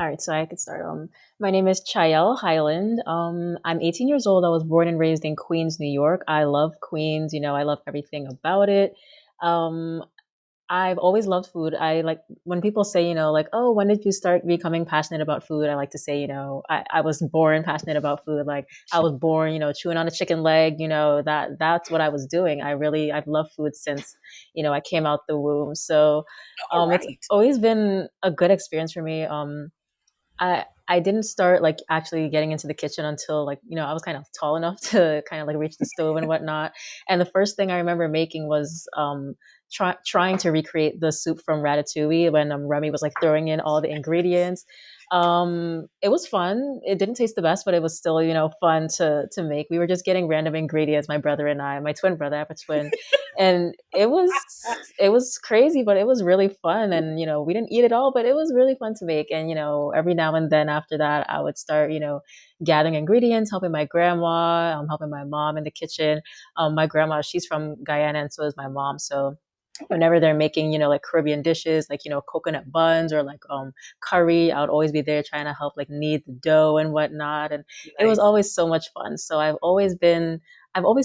All right, so I could start. My name is Chayil Hyland. I'm 18 years old. I was born and raised in Queens, New York. I love Queens. I love everything about it. Um, I've always loved food. I like when people say, like, oh, when did you start becoming passionate about food? I like to say, I was born passionate about food. Like I was born, chewing on a chicken leg, that's what I was doing. I've loved food since, I came out the womb. So, All it's right. always been a good experience for me. I didn't start like actually getting into the kitchen until like, I was kind of tall enough to kind of like reach the stove and whatnot. And the first thing I remember making was trying to recreate the soup from Ratatouille when Remy was like throwing in all the ingredients. It was fun. It didn't taste the best, but it was still, fun to make. We were just getting random ingredients, my brother and I, my twin brother, I have a twin, and it was crazy, but it was really fun. And we didn't eat it all, but it was really fun to make. And every now and then after that, I would start gathering ingredients, helping my grandma, helping my mom in the kitchen. My grandma, she's from Guyana, and so is my mom. So whenever they're making like Caribbean dishes, like coconut buns or like curry, I would always be there trying to help like knead the dough and whatnot. And it was Nice. always so much fun. So I've always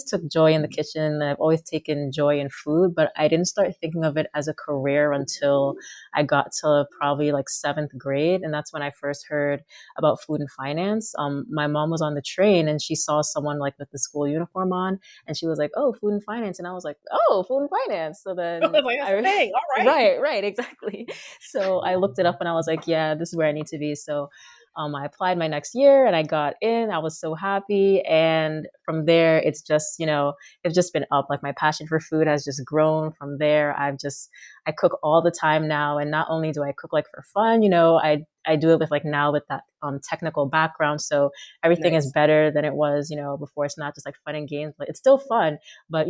took joy in the kitchen, and I've always taken joy in food, but I didn't start thinking of it as a career until I got to probably like seventh grade. And that's when I first heard about food and finance. My mom was on the train and she saw someone like with the school uniform on, and she was like, "Oh, food and finance." And I was like, "Oh, food and finance." So I then was like, that's a I, thing. All right. right, exactly. So I looked it up and I was like, "Yeah, this is where I need to be." So I applied my next year and I got in. I was so happy. And from there, it's just been up. Like my passion for food has just grown from there. I cook all the time now. And not only do I cook like for fun, I do it with like now with that technical background. So everything is Nice. better than it was, before. It's not just like fun and games, but it's still fun. But,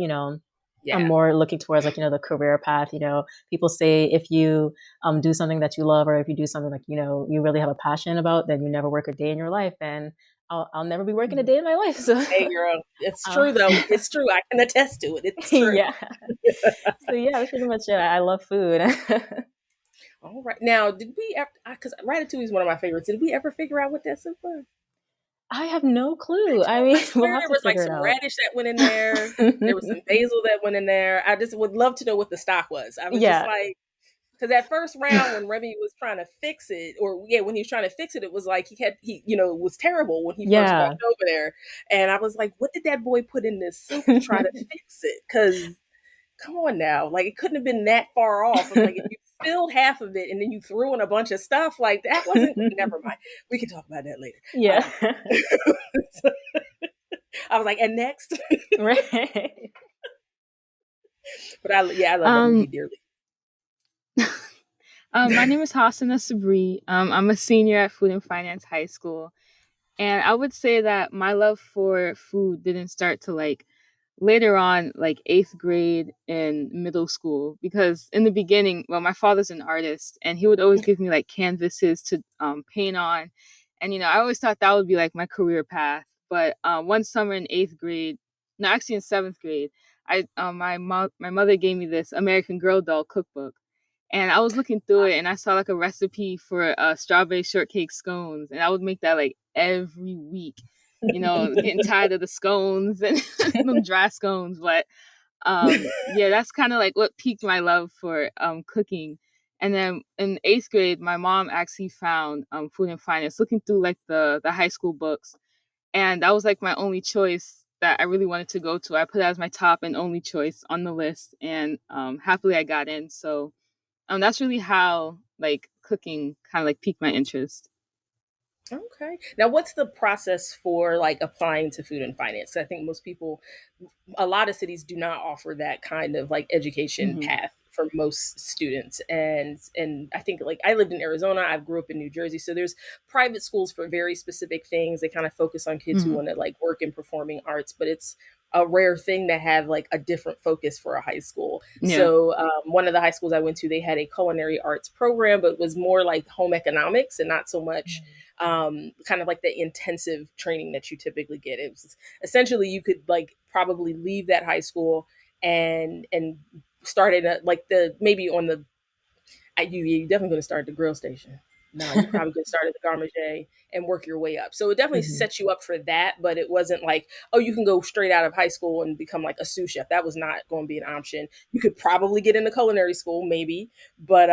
I'm Yeah. more looking towards like, the career path. People say if you do something that you love, or if you do something like, you really have a passion about, then you never work a day in your life. And I'll never be working a day in my life. So, Hey, girl. It's uh, true, though. It's true. I can attest to it. It's true. yeah. So yeah, that's pretty much it. I love food. All right. Now, did we ever, because Ratatouille is one of my favorites, did we ever figure out what that soup was? I have no clue. I I mean, we'll swear have there to was like figure it some out. radish that went in there. There was some basil that went in there. I just would love to know what the stock was. I was just Yeah. like, because that first round when Remy was trying to fix it, or yeah, when he was trying to fix it, it was like it was terrible when he first Yeah. walked over there. And I was like, what did that boy put in this soup to try to fix it? Because come on now, like it couldn't have been that far off. I'm like, if you spilled half of it and then you threw in a bunch of stuff, like that wasn't. Never mind. We can talk about that later. Yeah. I was like, and next, Right. but I love that movie Um, dearly. my name is Hasana Sabree. I'm a senior at Food and Finance High School. And I would say that my love for food didn't start to like later on, like eighth grade and middle school, because in the beginning, well, my father's an artist and he would always give me like canvases to paint on. And, I always thought that would be like my career path. But one summer in eighth grade, no, actually in seventh grade, my mother gave me this American Girl doll cookbook. And I was looking through it and I saw like a recipe for strawberry shortcake scones. And I would make that like every week, getting tired of the scones and them dry scones. But yeah, that's kind of like what piqued my love for cooking. And then in eighth grade, my mom actually found food and finance, looking through like the high school books. And that was like my only choice that I really wanted to go to. I put it as my top and only choice on the list. And happily I got in. So that's really how like cooking kind of like piqued my interest. Okay. Now, what's the process for like applying to food and finance? 'Cause I think most people, a lot of cities do not offer that kind of like education Hmm. path for most students. And I think like I lived in Arizona, I grew up in New Jersey, so there's private schools for very specific things. They kind of focus on kids who Hmm. want to like work in performing arts, but it's a rare thing to have like a different focus for a high school. Yeah. So one of the high schools I went to, they had a culinary arts program, but it was more like home economics and not so much kind of like the intensive training that you typically get. It was essentially you could like probably leave that high school and start at like the maybe on the you definitely going to start at the grill station. No, you probably could start at the garde manger and work your way up. So it definitely Hmm. sets you up for that, but it wasn't like, oh, you can go straight out of high school and become like a sous chef. That was not going to be an option. You could probably get into culinary school, maybe. But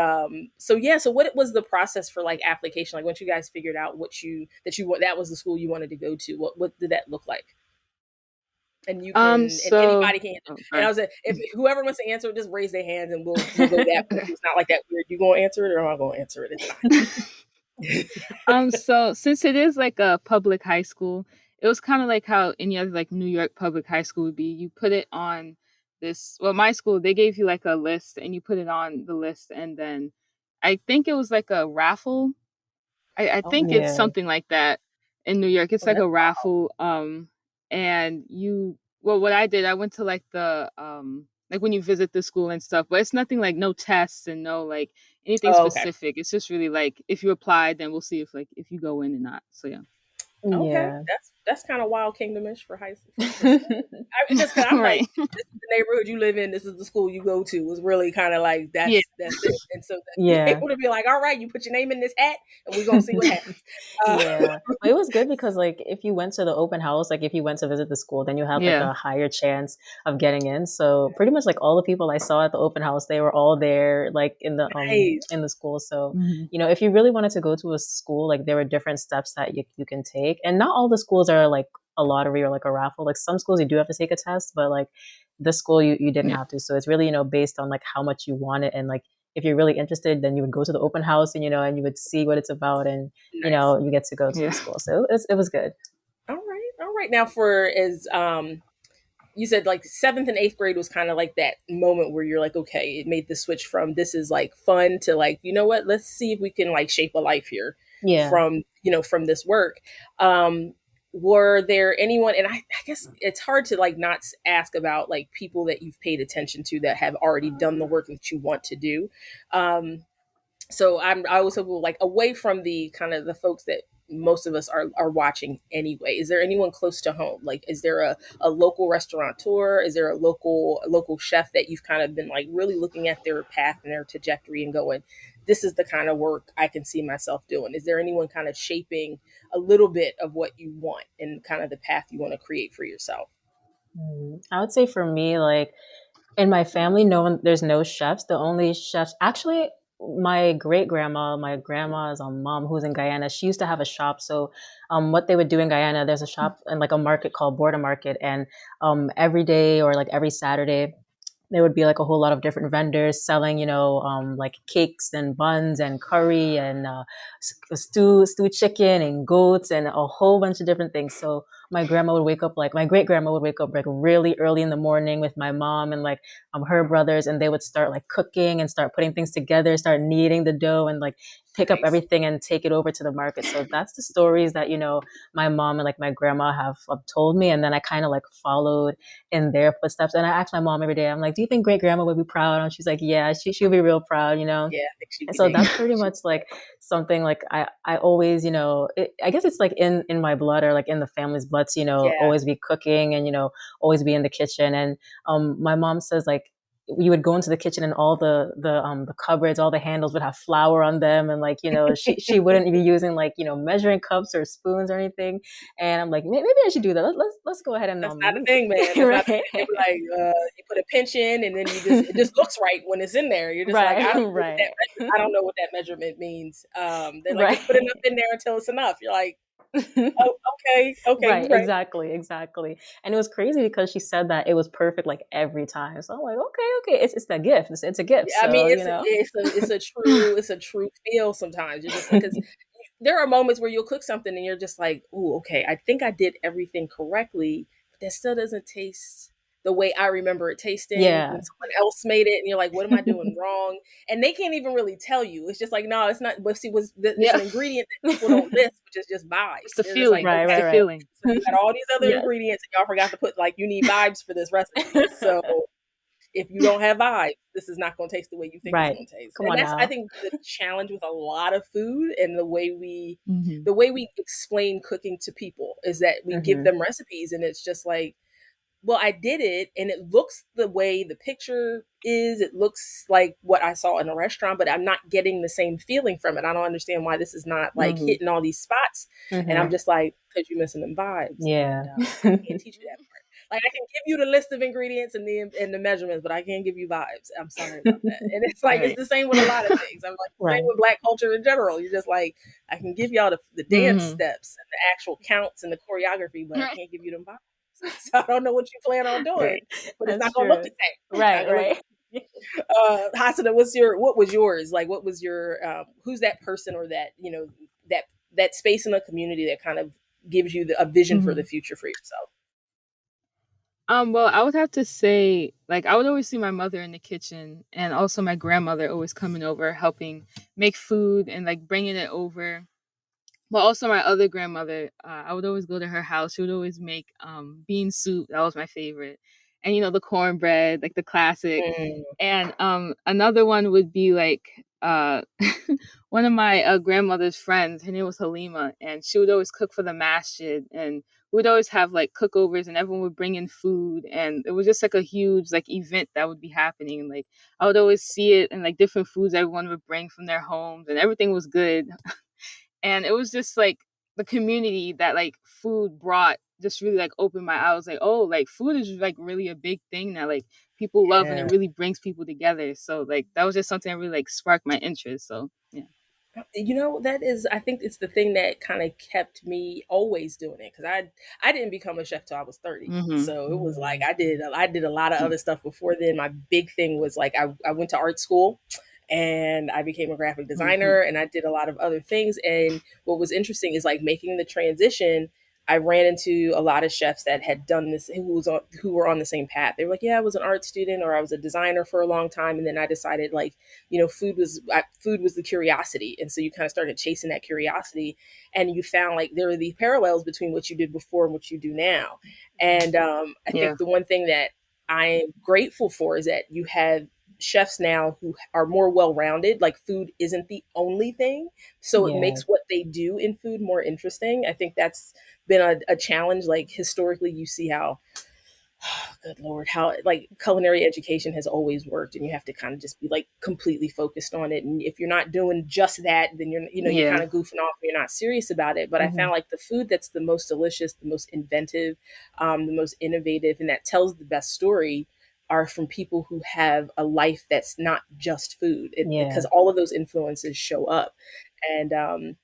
so yeah, so what was the process for like application? Like once you guys figured out that was the school you wanted to go to, what did that look like? And you can, and So anybody can answer. oh, And I sorry. was like, if whoever wants to answer it, just raise their hands and we'll go that way. It's not like that weird. You gonna answer it or am I gonna answer it? It's fine. So since it is like a public high school, it was kind of like how any other like New York public high school would be. You put it on this, well, my school, they gave you like a list and you put it on the list, and then I think it was like a raffle. I Oh, think it's Yeah. something like that in New York. It's oh, like that's a raffle. And well, what I did, I went to like the like when you visit the school and stuff, but it's nothing like no tests and no like anything oh, okay. specific. It's just really like if you applied, then we'll see if you go in or not. So yeah. Okay, Yeah. that's kind of wild kingdomish for high for school. Just because I'm like, Right. this is the neighborhood you live in. This is the school you go to. Was really kind of like Yeah. that's it. And so that be Yeah. able to be like, all right, you put your name in this hat, and we're gonna see what happens. Yeah. But it was good because like if you went to the open house, like if you went to visit the school, then you had like Yeah. a higher chance of getting in. So pretty much like all the people I saw at the open house, they were all there like Nice. in the school. So, Mhm. you know, if you really wanted to go to a school, like there were different steps that you can take. And not all the schools are like a lottery or like a raffle. Like some schools you do have to take a test, but like this school you didn't Yeah. have to. So it's really, you know, based on like how much you want it and like if you're really interested, then you would go to the open house and you know, and you would see what it's about and you Nice. know, you get to go to the Yeah. school. So it was good. All right. All right. Now for as you said like seventh and eighth grade was kind of like that moment where you're like, okay, it made the switch from this is like fun to like, you know what, let's see if we can like shape a life here Yeah. from, from this work. Um, were there anyone, and I guess it's hard to like not ask about like people that you've paid attention to that have already done the work that you want to do. Um, so I was hoping like away from the kind of the folks that most of us are watching anyway. Is there anyone close to home? Like, is there a local restaurateur? Is there a local chef that you've kind of been like really looking at their path and their trajectory and going, this is the kind of work I can see myself doing? Is there anyone kind of shaping a little bit of what you want and kind of the path you want to create for yourself? I would say for me, like in my family, no one, there's no chefs. The only chefs, actually, my great grandma, my grandma's mom, who's in Guyana, she used to have a shop. So, what they would do in Guyana, there's a shop and like a market called Border Market, and every day or like every Saturday, there would be like a whole lot of different vendors selling, you know, like cakes and buns and curry and stew chicken and goats and a whole bunch of different things. So my grandma would wake up like my great grandma would wake up like really early in the morning with my mom and like her brothers, and they would start like cooking and start putting things together, start kneading the dough and like pick up Nice. everything and take it over to the market. So that's the stories that, you know, my mom and like my grandma have told me, and then I kind of like followed in their footsteps. And I ask my mom every day, I'm like, do you think great grandma would be proud? And she's like, yeah, she'll be real proud, you know? Yeah, I think she'd And be so digging. that's pretty much like something like I always, you know, I guess it's like in my blood or like in the family's blood to, you know, Yeah. always be cooking and, you know, always be in the kitchen. And my mom says like, you would go into the kitchen and all the cupboards, all the handles would have flour on them, and like you know she wouldn't be using like you know measuring cups or spoons or anything. And I'm like maybe I should do that. Let's go ahead and That's not a thing, man. That's not the right thing. They be like, you put a pinch in, and then it just looks right when it's in there. You're just like, right I don't know what right I don't know what that measurement means. They're like, just put right enough in there until it's enough. You're like, oh, okay, okay, right, you're right. exactly. And it was crazy because she said that it was perfect like every time. So I'm like, okay, it's the gift. It's a gift. Yeah, I mean, So you it's know, it's a true feel sometimes. You're just like, because there are moments where you'll cook something and you're just like, "Ooh, okay, I think I did everything correctly," but that still doesn't taste the way I remember it tasting yeah, when someone else made it, and you're like, "What am I doing wrong?" And they can't even really tell you. It's just like, "No, it's not." But see, it's Yeah. an ingredient that people don't list, which is just It's vibes. the They're just like, feeling. right, It's "Okay, the right, right. feeling. so you got all these other Yes. ingredients, and y'all forgot to put like you need vibes for this recipe." So if you don't have vibes, this is not going to taste the way you think it's Right. going to taste. Come And on that's, I now. think, the challenge with a lot of food and Hmm. the way we explain cooking to people is that we give Hmm. them recipes and it's just like, well, I did it and it looks the way the picture is. It looks like what I saw in a restaurant, but I'm not getting the same feeling from it. I don't understand why this is not like Mhm. hitting all these spots. And I'm Mhm. just like, because you're missing them vibes. Yeah. And I can't teach you that part. Like I can give you the list of ingredients and the measurements, but I can't give you vibes. I'm sorry about that. And it's like it's Right. the same with a lot of things. I'm like the same Right. with Black culture in general. You're just like, I can give y'all the dance Hmm. steps and the actual counts and the choreography, but I Right. can't give you them vibes. So I don't know what you plan on doing, Right. but it's That's not gonna look the true. same. It's not Right, gonna look. right. Hasana, what was yours? Like, what was your who's that person or that that that space in the community that kind of gives you a vision for the Hmm. future for yourself? Well, I would have to say, like, I would always see my mother in the kitchen, and also my grandmother always coming over, helping make food and like bringing it over. But also my other grandmother, I would always go to her house. She would always make bean soup. That was my favorite, and the cornbread, like the classic. Mm, And another one would be like one of my grandmother's friends. Her name was Halima, and she would always cook for the masjid, and we'd always have like cookovers, and everyone would bring in food, and it was just like a huge like event that would be happening. And like I would always see it, and like different foods everyone would bring from their homes, and everything was good. And it was just like the community that like food brought just really like opened my eyes. Like, oh, like food is like really a big thing that like people love, and it yeah. really brings people together. So like that was just something that really like sparked my interest. So yeah. That is, I think it's the thing that kind of kept me always doing it because I didn't become a chef till I was 30. Mm-hmm. So it was like I did a lot of other stuff before then. My big thing was like I went to art school and I became a graphic Mm-hmm. designer and I did a lot of other things. And what was interesting is like making the transition. I ran into a lot of chefs that had done this who were on the same path. They were like, "Yeah, I was an art student or I was a designer for a long time, and then I decided like food was the curiosity, and so you kind of started chasing that curiosity, and you found like there are these parallels between what you did before and what you do now. And I Yeah. think the one thing that I'm grateful for is that you have chefs now who are more well-rounded. Like food isn't the only thing, so it Yeah. makes what they do in food more interesting. I think that's been a challenge. Like historically you see how good lord, how like culinary education has always worked, and you have to kind of just be like completely focused on it. And if you're not doing just that, then you're kind Yeah. of goofing off. And you're not serious about it. But I found Mhm. like the food that's the most delicious, the most inventive, the most innovative, and that tells the best story are from people who have a life that's not just food. Because Yeah. all of those influences show up, and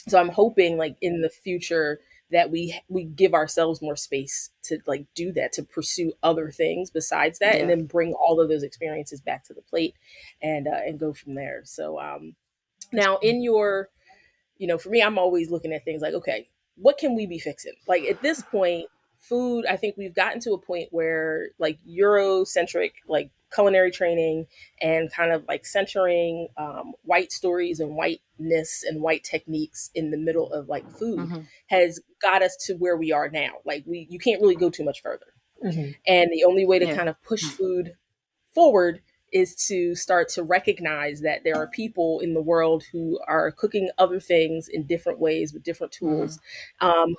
so I'm hoping like in the future that we give ourselves more space to like do that, to pursue other things besides that, and Yeah. then bring all of those experiences back to the plate and go from there. So now in your for me, I'm always looking at things like, okay, what can we be fixing? Like at this point, food, I think we've gotten to a point where like Eurocentric, like culinary training and kind of like centering white stories and whiteness and white techniques in the middle of like food Mm-hmm. has got us to where we are now. Like you can't really go too much further. Mhm. And the only way to Yeah. kind of push food forward is to start to recognize that there are people in the world who are cooking other things in different ways with different Mm-hmm. tools,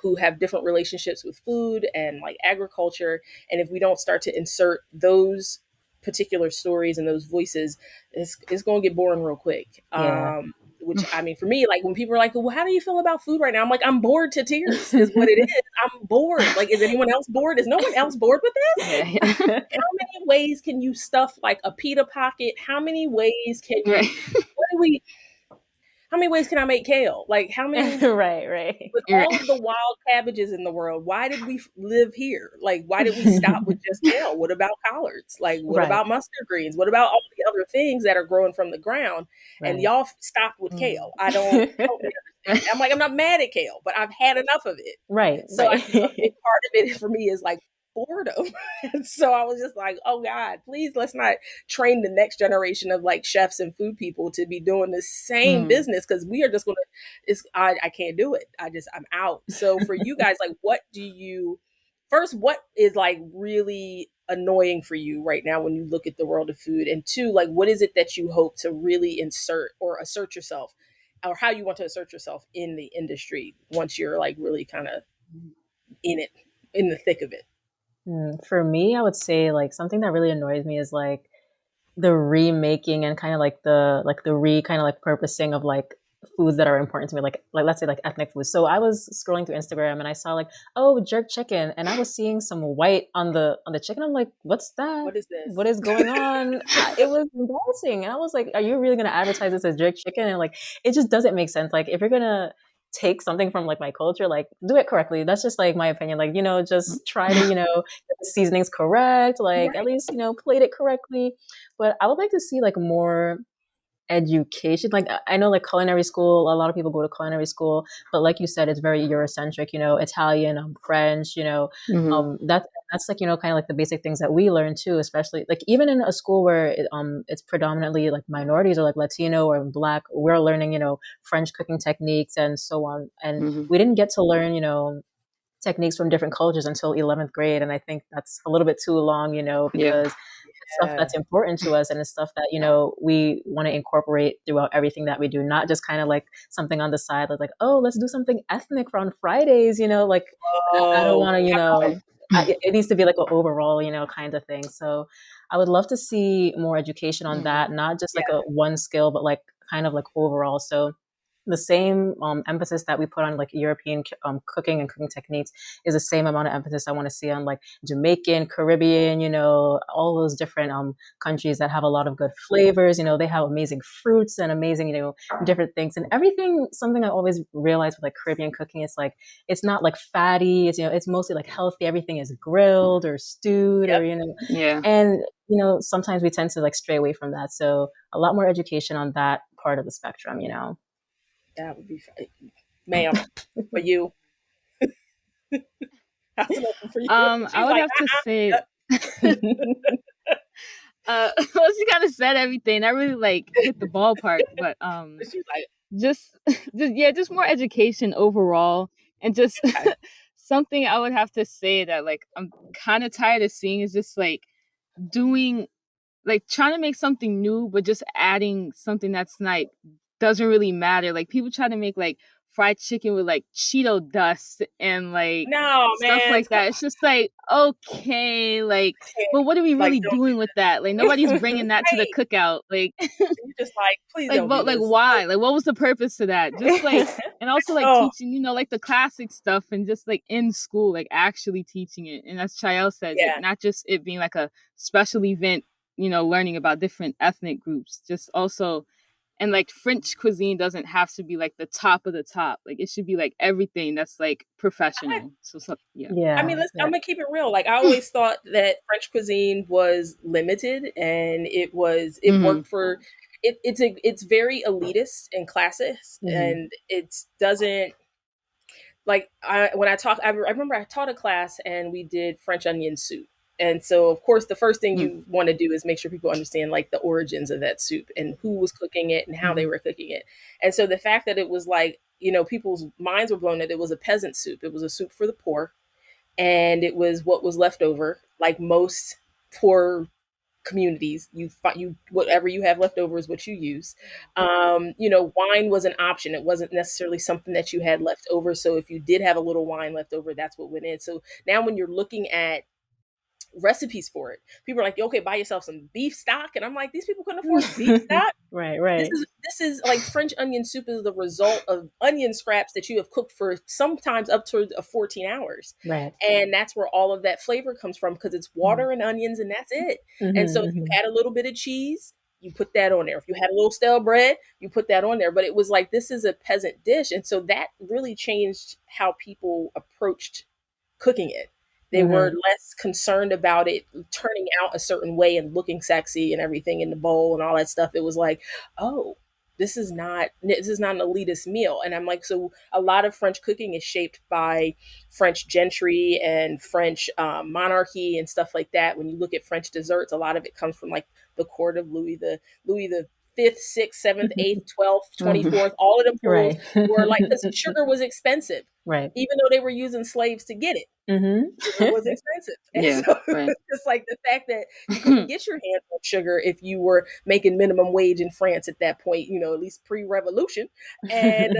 who have different relationships with food and like agriculture. And if we don't start to insert those particular stories and those voices, it's going to get boring real quick. Yeah. Which I mean, for me, like when people are like, "Well, how do you feel about food right now?" I'm like, "I'm bored to tears," is what it is. I'm bored. Like, is anyone else bored? Is no one else bored with this? Yeah. Yeah. How many ways can you stuff like a pita pocket? How many ways can you Right. what do we how many ways can I make kale? Like how many Right, right. with You're all of the wild cabbages in the world, why did we live here? Like why did we stop with just kale? What about collards? Like what Right, about mustard greens? What about all the other things that are growing from the ground? And right. y'all stopped with right. kale. I don't help me understand. I'm like I'm not mad at kale, but I've had enough of it. Right, So I think a big right. part of it for me is like boredom. And so I was just like, oh God, please let's not train the next generation of like chefs and food people to be doing the same Mm. business because we are just gonna I can't do it. I'm out. So for you guys, like what is like really annoying for you right now when you look at the world of food? And two, like what is it that you hope to really insert or assert yourself or how you want to assert yourself in the industry once you're like really kind of in it, in the thick of it. For me, I would say like something that really annoys me is like the remaking and kind of like the re kind of like purposing of like foods that are important to me, like let's say like ethnic foods. So I was scrolling through Instagram and I saw like, oh, jerk chicken, and I was seeing some white on the chicken. I'm like, what's that? What is What this? is going on? It was embarrassing, and I was like, are you really gonna advertise this as jerk chicken? And like, it just doesn't make sense. Like, if you're gonna take something from like my culture, like do it correctly. That's just like my opinion. Like, just try to, get the seasonings correct, like at Right. least, plate it correctly. But I would like to see like more education. Like I know like culinary school, a lot of people go to culinary school, but like you said, it's very Eurocentric, Italian, French, Hmm. that's like, kind of like the basic things that we learn too, especially like even in a school where it's predominantly like minorities or like Latino or Black, we're learning, French cooking techniques and so on. And Hmm. we didn't get to learn, techniques from different cultures until 11th grade. And I think that's a little bit too long, Yeah. because it's stuff Yeah. that's important to us and it's stuff that, we want to incorporate throughout everything that we do, not just kind of like something on the side that's like, oh, let's do something ethnic on Fridays, like I don't Oh, want to, Right. it needs to be like an overall, kind of thing. So I would love to see more education on Hmm. that, not just like yeah. a one skill, but like kind of like overall. So the same emphasis that we put on like European cooking and cooking techniques is the same amount of emphasis I want to see on like Jamaican, Caribbean, all those different countries that have a lot of good flavors. They have amazing fruits and amazing, different things and everything. Something I always realize with like Caribbean cooking is like it's not like fatty. It's it's mostly like healthy. Everything is grilled or stewed or Yep. Yeah. and sometimes we tend to like stray away from that. So a lot more education on that part of the spectrum. That would be fine. Ma'am, for you. That's enough for you. I She's would like, have to say, yep. well, she kind of said everything. I really like hit the ballpark, but She's like, just, just more education overall, and just okay. something I would have to say that like I'm kind of tired of seeing is just like doing like trying to make something new, but just adding something that's like doesn't really matter. Like people try to make like fried chicken with like Cheeto dust and like No, stuff man. like that. It's just like okay, like, but what are we Like, really don't doing with that? Like do nobody's this. bringing that to the Right. cookout. Like, You're just like, please don't do like this. why? Like what was the purpose to that? Just like, and also like Oh, teaching, like the classic stuff and just like in school, like actually teaching it. And as Chayel said, like yeah. not just it being like a special event, learning about different ethnic groups, just also, and like French cuisine doesn't have to be like the top of the top. Like it should be like everything that's like professional. So yeah. I Yeah, mean, I'm yeah. gonna keep it real. Like I always thought that French cuisine was limited, and it Hmm. worked for it's very elitist and classist, Hmm. and it doesn't like I remember I taught a class and we did French onion soup. And so of course the first thing Mm. you want to do is make sure people understand like the origins of that soup and who was cooking it and how they Hmm. were cooking it. And so the fact that it was like, people's minds were blown that it was a peasant soup. It was a soup for the poor and it was what was left over, like most poor communities. You whatever you have left over is what you use. Wine was an option. It wasn't necessarily something that you had left over. So if you did have a little wine left over, that's what went in. So now when you're looking at recipes for it, people are like, okay, buy yourself some beef stock, and I'm like, these people couldn't afford beef stock. Right, This right, is this is like French onion soup is the result of onion scraps that you have cooked for sometimes up to 14 hours. right. And that's where all of that flavor comes from because it's water and onions and that's it. And so if you Hmm. had a little bit of cheese, you put that on there. If you had a little stale bread, you put that on there. But it was like this is a peasant dish. And so that really changed how people approached cooking it. They were Hmm. less concerned about it turning out a certain way and looking sexy and everything in the bowl and all that stuff. It was like, oh, this is not an elitist meal. And I'm like, so a lot of French cooking is shaped by French gentry and French monarchy and stuff like that. When you look at French desserts, a lot of it comes from like the court of Louis the fifth, sixth, seventh, eighth, 12th, Hmm. 24th. All of them fools Right. were like because sugar was expensive, Right. even though they were using slaves to get it. Hmm. Sugar was expensive. And Yeah. so Right. just like the fact that you couldn't get your hands on sugar if you were making minimum wage in France at that point, at least pre-revolution. And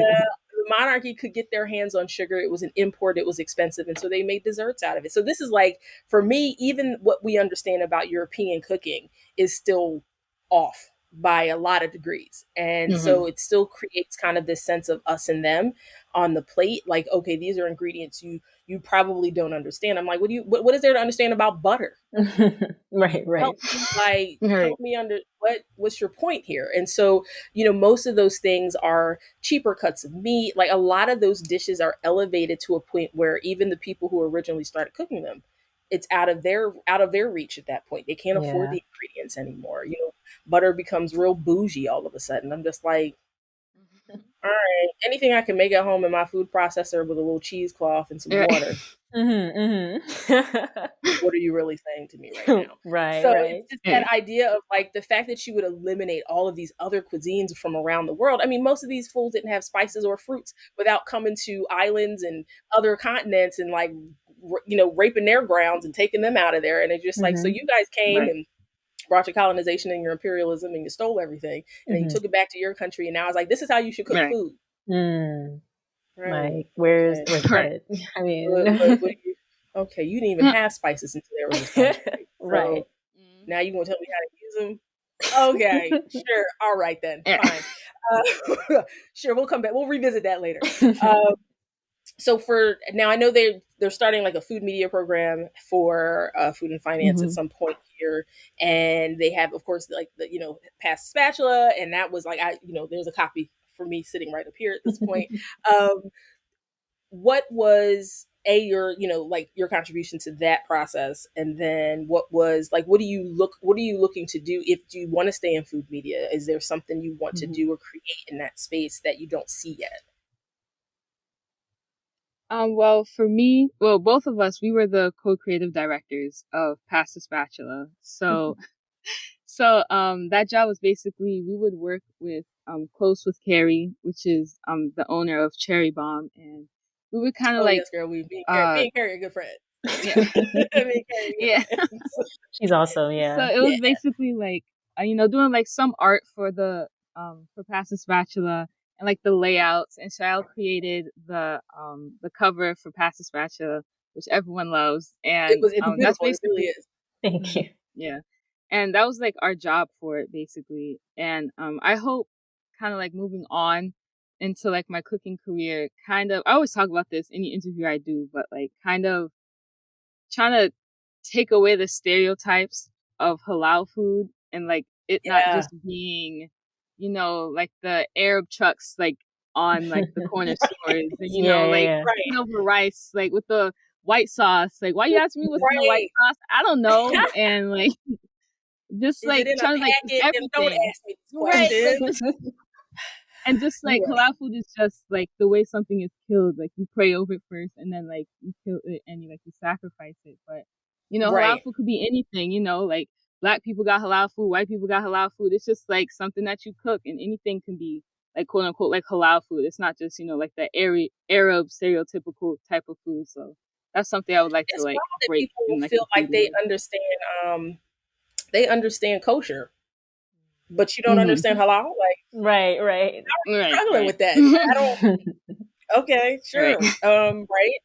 the monarchy could get their hands on sugar. It was an import. It was expensive. And so they made desserts out of it. So this is like, for me, even what we understand about European cooking is still off by a lot of degrees. And Mm-hmm. so it still creates kind of this sense of us and them on the plate. Like, okay, these are ingredients you probably don't understand. I'm like, what is there to understand about butter? Right. Right. Help me under what's your point here? And so, most of those things are cheaper cuts of meat. Like, a lot of those dishes are elevated to a point where even the people who originally started cooking them, it's out of their reach at that point. They can't afford Yeah. the ingredients anymore. Butter becomes real bougie all of a sudden. I'm just like, all right, anything I can make at home in my food processor with a little cheesecloth and some Right. water. What are you really saying to me right now? So Right. it's just that idea of like the fact that you would eliminate all of these other cuisines from around the world. I mean, most of these foods didn't have spices or fruits without coming to islands and other continents and like, raping their grounds and taking them out of there. And it's just like, so Mhm. you guys came Right. and brought your colonization and your imperialism and you stole everything. And then you Mhm. took it back to your country. And now it's like, this is how you should cook Right. food. Mm. Right. Like, where's Okay. where's the Right. credit? I mean, What okay, you didn't even have spices until there was this country. right. So now you gonna tell me how to use them? Okay, sure. All right then. Yeah. Fine. Sure, we'll come back. We'll revisit that later. So for now, I know they're starting like a food media program for food and finance at Mhm. some point here, and they have, of course, like the past Spatula, and that was like there's a copy for me sitting right up here at this point. Um, what was your contribution to that process, and then what are you looking to do? If do you want to stay in food media, is there something you want to Mhm. do or create in that space that you don't see yet? Well, for me, both of us, we were the co-creative directors of Past the Spatula. So that job was basically we would work with close with Carrie, which is the owner of Cherry Bomb, and we would kind of Oh like yes, girl, me uh and Carrie are good friends. yeah Me and Carrie are yeah. good friends. She's awesome, So yeah. it was Yeah. basically like doing like some art for for Past the Spatula and like the layouts, and Chayil created the cover for Past the Spatula, which everyone loves, and It's that's beautiful. It really basically is. Thank mhm, you. yeah, and that was like our job for it basically, and I hope kind of like moving on into like my cooking career, kind of I always talk about this any interview I do, but like kind of trying to take away the stereotypes of halal food and like it not Yeah. just being, like the Arab trucks like on like the corner stores and like Yeah. Right. over rice like with the white sauce. Like why you asking me what's in the white Right. sauce? I don't know. And like just Is it like in a trying to like just packet? And don't everything. ask me this Right. Like question. just and just like Yeah. halal food is just like the way something is killed. Like you pray over it first, and then like you kill it, and you sacrifice it. But halal Right. food could be anything. Like black people got halal food, white people got halal food. It's just like something that you cook, and anything can be like quote unquote like halal food. It's not just like the Arab stereotypical type of food. So that's something I would like to It's like wild that break people in like feel the like food world. they understand kosher, but you don't Mm-hmm. understand halal. Like, Right. Right. struggling Right. with that. I don't. Okay, Right. sure. Right.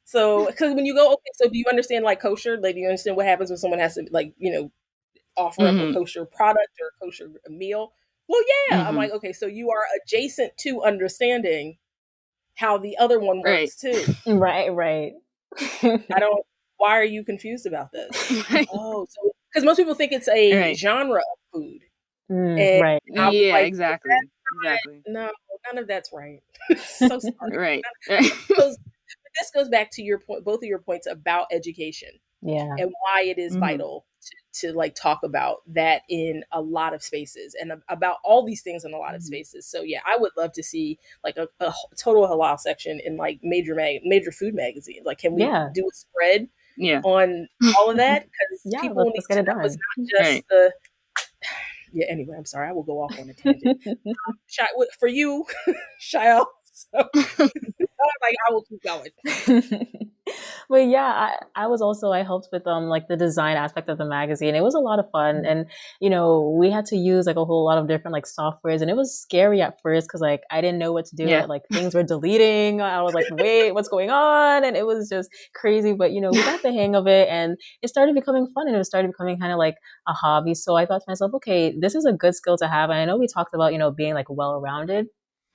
So, because when you go, okay, so do you understand like kosher? Like, do you understand what happens when someone has to like, offer up a Mm-hmm. kosher product or a kosher meal? Well, yeah. I'm Mm-hmm. like, okay, so you are adjacent to understanding how the other one Right. works too. Right. I don't. Why are you confused about this? Right. Oh, so because most people think it's a Right. genre of food, and Right. I was Yeah. like, Exactly. Exactly. no, none of that's right. So sorry. Right. Goes, this goes back to your point, both of your points about education Yeah. and why it is Mhm. vital to like talk about that in a lot of spaces and about all these things in a lot of Mhm. spaces. So yeah, I would love to see like a total halal section in like major food magazines. Like, can we Yeah. do a spread Yeah. on all of that? Because Yeah, people need let's to get it know it's done. not Right. just the yeah. Anyway, I'm sorry. I will go off on a tangent. For you, Shael. So, like I will keep going. But yeah, I was also, I helped with like the design aspect of the magazine. It was a lot of fun, and we had to use like a whole lot of different like softwares, and it was scary at first because like I didn't know what to do. Yeah. Like things were deleting. I was like, wait, what's going on? And it was just crazy. But we got the hang of it, and it started becoming fun, and it started becoming kind of like a hobby. So I thought to myself, okay, this is a good skill to have. And I know we talked about being like well rounded.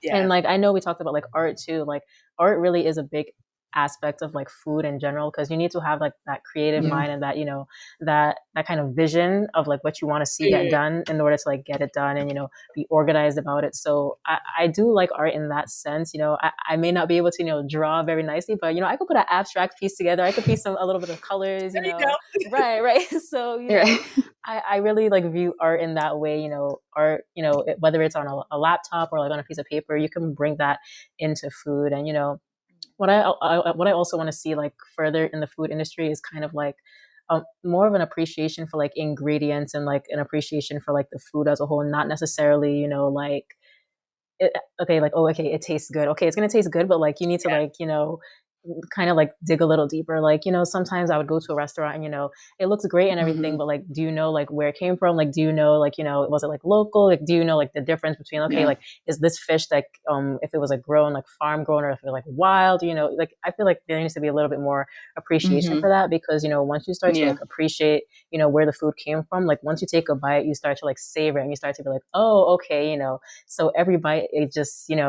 And Yeah. like I know we talked about like art too. Like art really is a big aspect of like food in general because you need to have like that creative Yeah. mind and that that kind of vision of like what you want to see get Mhm. done in order to like get it done and be organized about it. So I do like art in that sense. I may not be able to draw very nicely, but I could put an abstract piece together. I could piece a little bit of colors. There you go. Right. So Right. I really like view art in that way. Art, whether it's on a laptop or like on a piece of paper, you can bring that into food. And what I also want to see like further in the food industry is kind of like more of an appreciation for like ingredients and like an appreciation for like the food as a whole, not necessarily like okay, like, oh, okay, it tastes good. Okay, it's gonna taste good, but like you need to Yeah. like, kind of like dig a little deeper. Like, sometimes I would go to a restaurant and it looks great and everything, Hmm. but like, do you know like where it came from? Like, do you know like, was it like local? Like, do you know like the difference between okay, Yeah. like is this fish like if it was like grown, like farm grown or if it like wild, like I feel like there needs to be a little bit more appreciation Hmm. for that because, once you start to Yeah. like appreciate, where the food came from, like once you take a bite, you start to like savor it and you start to be like, oh, okay, so every bite, it just, it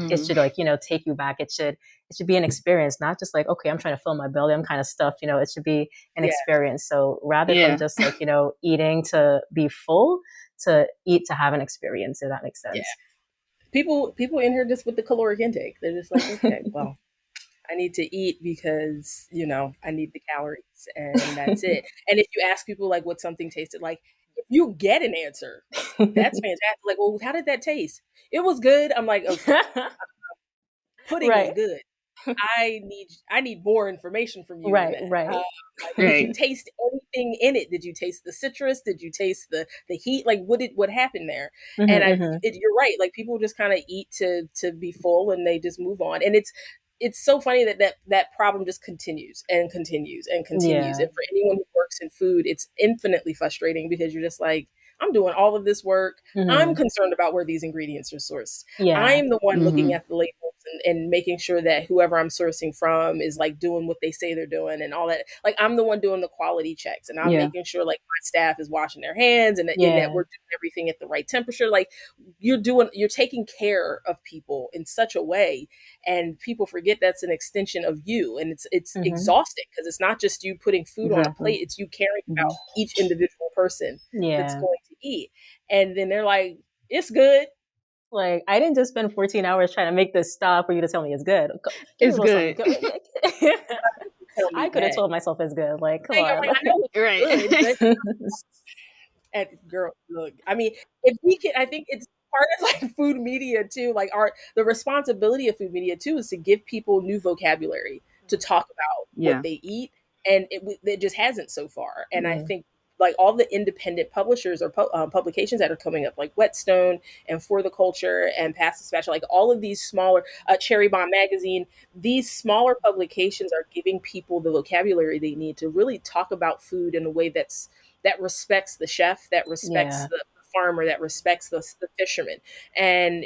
Hmm. should like, take you back. It should be an experience, not just like, okay, I'm trying to fill my belly, I'm kind of stuffed, it should be an Yeah. experience. So rather from Yeah. just like, eating to be full, to eat to have an experience, if that makes Yeah. sense. People in here just with the caloric intake. They're just like, okay, well, I need to eat because, I need the calories and that's it. And if you ask people like what something tasted like, if you get an answer, that's fantastic. Like, well, how did that taste? It was good. I'm like, okay, pudding is Right, good. I need more information from you than right, that. right. Like, did you Right. taste anything in it? Did you taste the citrus? Did you taste the heat? Like, what happened there? And Hmm, hmm. you're right. Like, people just kind of eat to be full, and they just move on. And it's so funny that problem just continues and continues and continues. Yeah. And for anyone who works in food, it's infinitely frustrating because you're just like, I'm doing all of this work. I'm Hmm. concerned about where these ingredients are sourced. Yeah. I'm the one looking Hmm. at the labels and making sure that whoever I'm sourcing from is like doing what they say they're doing and all that. Like, I'm the one doing the quality checks and I'm Yeah. making sure like my staff is washing their hands and that Yeah. we're doing everything at the right temperature. Like, you're taking care of people in such a way, and people forget that's an extension of you, and it's Hmm. exhausting because it's not just you putting food on a Exactly. plate, it's you caring Hmm. about each individual person that's Yeah. going to eat. And then they're like, it's good. Like, I didn't just spend 14 hours trying to make this stuff for you to tell me it's good. Give me a It's little something good. good. Tell me I could have that. told myself it's good. Like, come Like, I'm on. like, I know it's Right. good, but girl, look, I mean, if we can, I think it's part of like food media too. Like, the responsibility of food media too is to give people new vocabulary to talk about what Yeah. they eat, and it just hasn't so far. And I Mhm. think like all the independent publishers or publications that are coming up, like Whetstone and For the Culture and Past the Spatula, like all of these smaller, Cherry Bomb Magazine, these smaller publications are giving people the vocabulary they need to really talk about food in a way that respects the chef, that respects Yeah. the farmer, that respects the fisherman. And,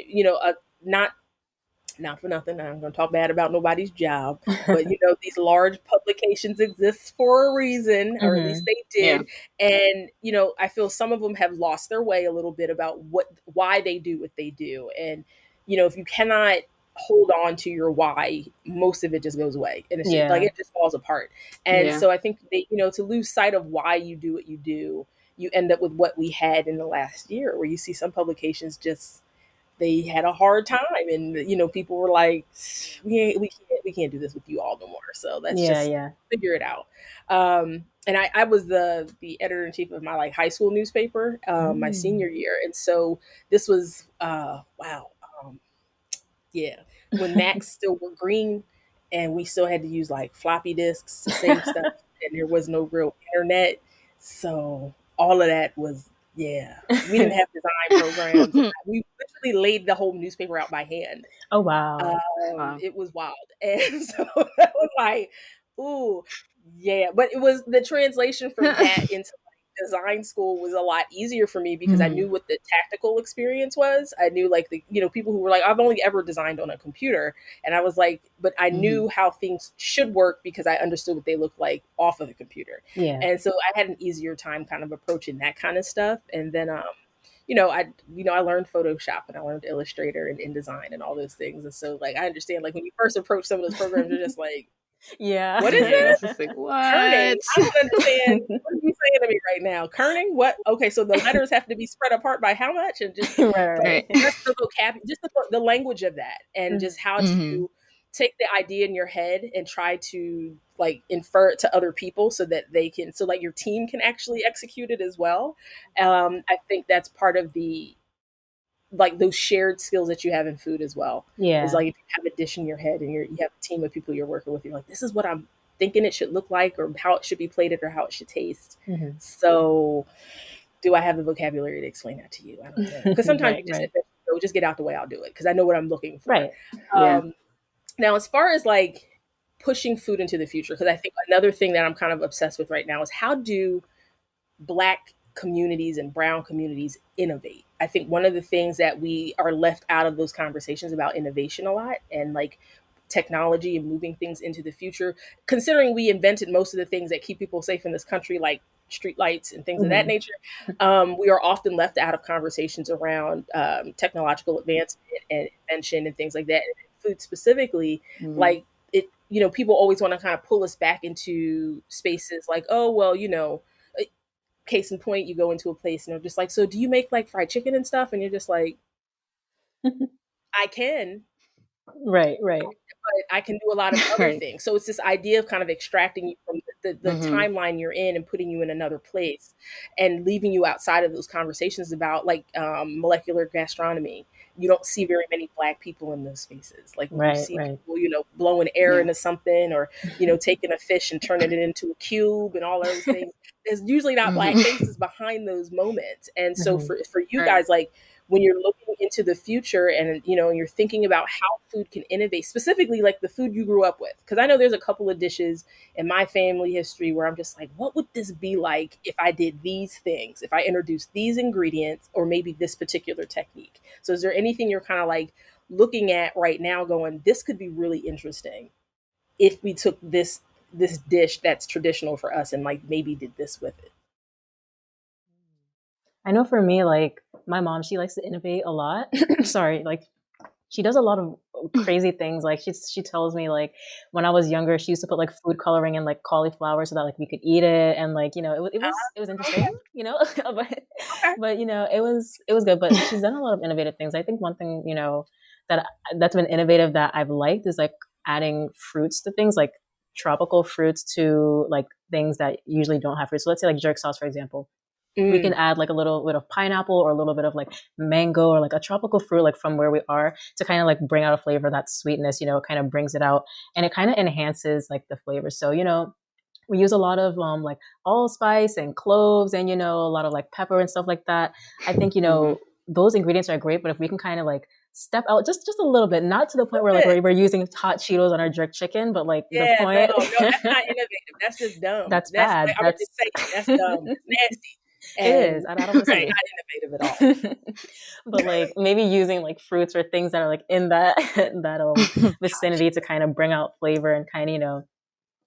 not for nothing, I'm going to talk bad about nobody's job, but these large publications exist for a reason, or at least Mhm. they Yeah. did. And I feel some of them have lost their way a little bit about why they do what they do. And if you cannot hold on to your why, most of it just goes away, and it's just, like Yeah. it just falls apart. And Yeah. so I think they, to lose sight of why you do what you do, you end up with what we had in the last year, where you see some publications just, they had a hard time, and people were like, we can't do this with you all no more, so let's Yeah, just yeah. figure it out. And I was the editor in chief of my like high school newspaper, my Mm. senior year, and so this was wow, um, yeah, when Macs still were green, and we still had to use like floppy disks to save stuff, and there was no real internet. So all of that was, yeah. We didn't have design programs. We literally laid the whole newspaper out by hand. Oh, wow. Wow. It was wild, and so that was like, Ooh, yeah. But it was the translation from that into like design school was a lot easier for me because I knew Mhm. what the tactical experience was. I knew like the people who were like, I've only ever designed on a computer, and I was like, but I Hmm. knew how things should work because I understood what they look like off of the computer, Yeah. and so I had an easier time kind of approaching that kind of stuff. And then I learned Photoshop and I learned Illustrator and InDesign and all those things. And so like I understand like when you first approach some of those programs, you're just like, Yeah. what is Yeah, this? it's just like Kerning? what? I don't understand. What are you saying to me right now? Kerning? What? Okay, so the letters have to be spread apart by how much? And just Right, like Right. right. just the vocabulary, just the language of that, and just Mhm. how Hmm. to take the idea in your head and try to like infer it to other people so that they can, so like your team can actually execute it as well. I think that's part of the like those shared skills that you have in food as well. Is Yeah. like if you have a dish in your head and you have a team of people you're working with, you're like, this is what I'm thinking it should look like, or how it should be plated, or how it should taste. Mhm. So, do I have the vocabulary to explain that to you? I don't know, because sometimes Right, you just right. go, just get out the way. I'll do it because I know what I'm looking for. Right. Yeah. Um, Now, as far as like pushing food into the future, because I think another thing that I'm kind of obsessed with right now is how do Black communities and brown communities innovate. I think one of the things that we are left out of those conversations about innovation a lot, and like technology and moving things into the future, considering we invented most of the things that keep people safe in this country, like street lights and things of that Mhm. nature, we are often left out of conversations around technological advancement and invention and things like that. And food specifically, Hmm. like it, people always want to kind of pull us back into spaces like, oh, well, case in point, you go into a place and they're just like, so do you make like fried chicken and stuff? And you're just like, I can, Right, right. but I can do a lot of other Right. things. So it's this idea of kind of extracting you from the Hmm. timeline you're in and putting you in another place and leaving you outside of those conversations about like molecular gastronomy. You don't see very many Black people in those spaces. Like when you Right, see right. people, blowing air Yeah. into something, or, taking a fish and turning it into a cube and all those things, there's usually not Black Hmm. faces behind those moments. And so Mhm. for you Right. guys, like when you're looking into the future and you're thinking about how food can innovate, specifically like the food you grew up with, because I know there's a couple of dishes in my family history where I'm just like, what would this be like if I did these things, if I introduced these ingredients, or maybe this particular technique? So is there anything you're kind of like looking at right now going, this could be really interesting if we took this dish that's traditional for us and like maybe did this with it? I know for me, like my mom, she likes to innovate a lot. Sorry, like she does a lot of crazy things. Like she tells me like when I was younger, she used to put like food coloring in like cauliflower so that like we could eat it, and like it was Okay, interesting, but okay. it was good. But she's done a lot of innovative things. I think one thing that that's been innovative that I've liked is like adding fruits to things, like tropical fruits to like things that usually don't have fruit. So let's say like jerk sauce, for example, we can Mm, add like a little bit of pineapple or a little bit of like mango or like a tropical fruit like from where we are to kind of like bring out a flavor. That sweetness, it kind of brings it out, and it kind of enhances like the flavor. So we use a lot of like allspice and cloves, and a lot of like pepper and stuff like that. I think Hmm. those ingredients are great, but if we can kind of like step out just a little bit, not to the point where like good. we're using hot Cheetos on our jerk chicken, but like the Yeah, no, point no, that's not innovative. That's just dumb. that's That's bad. like, I'm gonna That's just say it. That's dumb. That's nasty, it is. and I don't want to that's Right. say not innovative at all. it. But like maybe using like fruits or things that are like in that that Gotcha. vicinity to kind of bring out flavor and kind of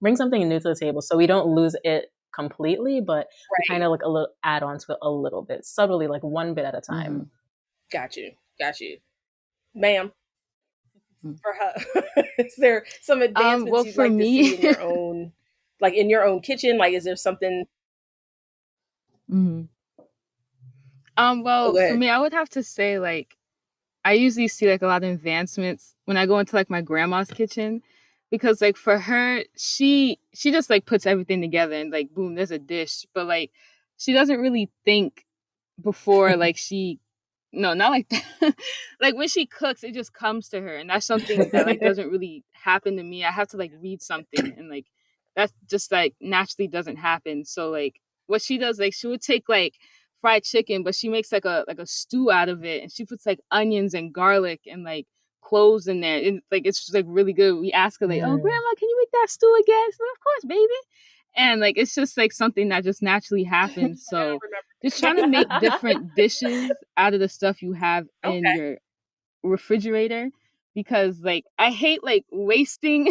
bring something new to the table, so we don't lose it completely, but we kind Right. of like a little add on to it a little bit subtly, like one bit at a time. Hmm. Got you. Got you, ma'am. For her, is there some advancements Well, you'd for like to see me, in your own, like in your own kitchen? Like, is there something? hmm Oh, well, go for ahead. me, I would have to say like I usually see like a lot of advancements when I go into like my grandma's kitchen because like for her, she just like puts everything together and like boom, there's a dish. But like she doesn't really think before like she no, not like that. Like when she cooks, it just comes to her, and that's something that like doesn't really happen to me. I have to like read something, and like that just like naturally doesn't happen. So like what she does, like she would take like fried chicken, but she makes like a stew out of it, and she puts like onions and garlic and like cloves in there. And like it's just like really good. We ask her like, "Oh, Mm. grandma, can you make that stew again?" She's like, "Of course, baby." And like it's just like something that just naturally happens. So just trying to remember. make different dishes out of the stuff you have in Okay. your refrigerator, because like I hate like wasting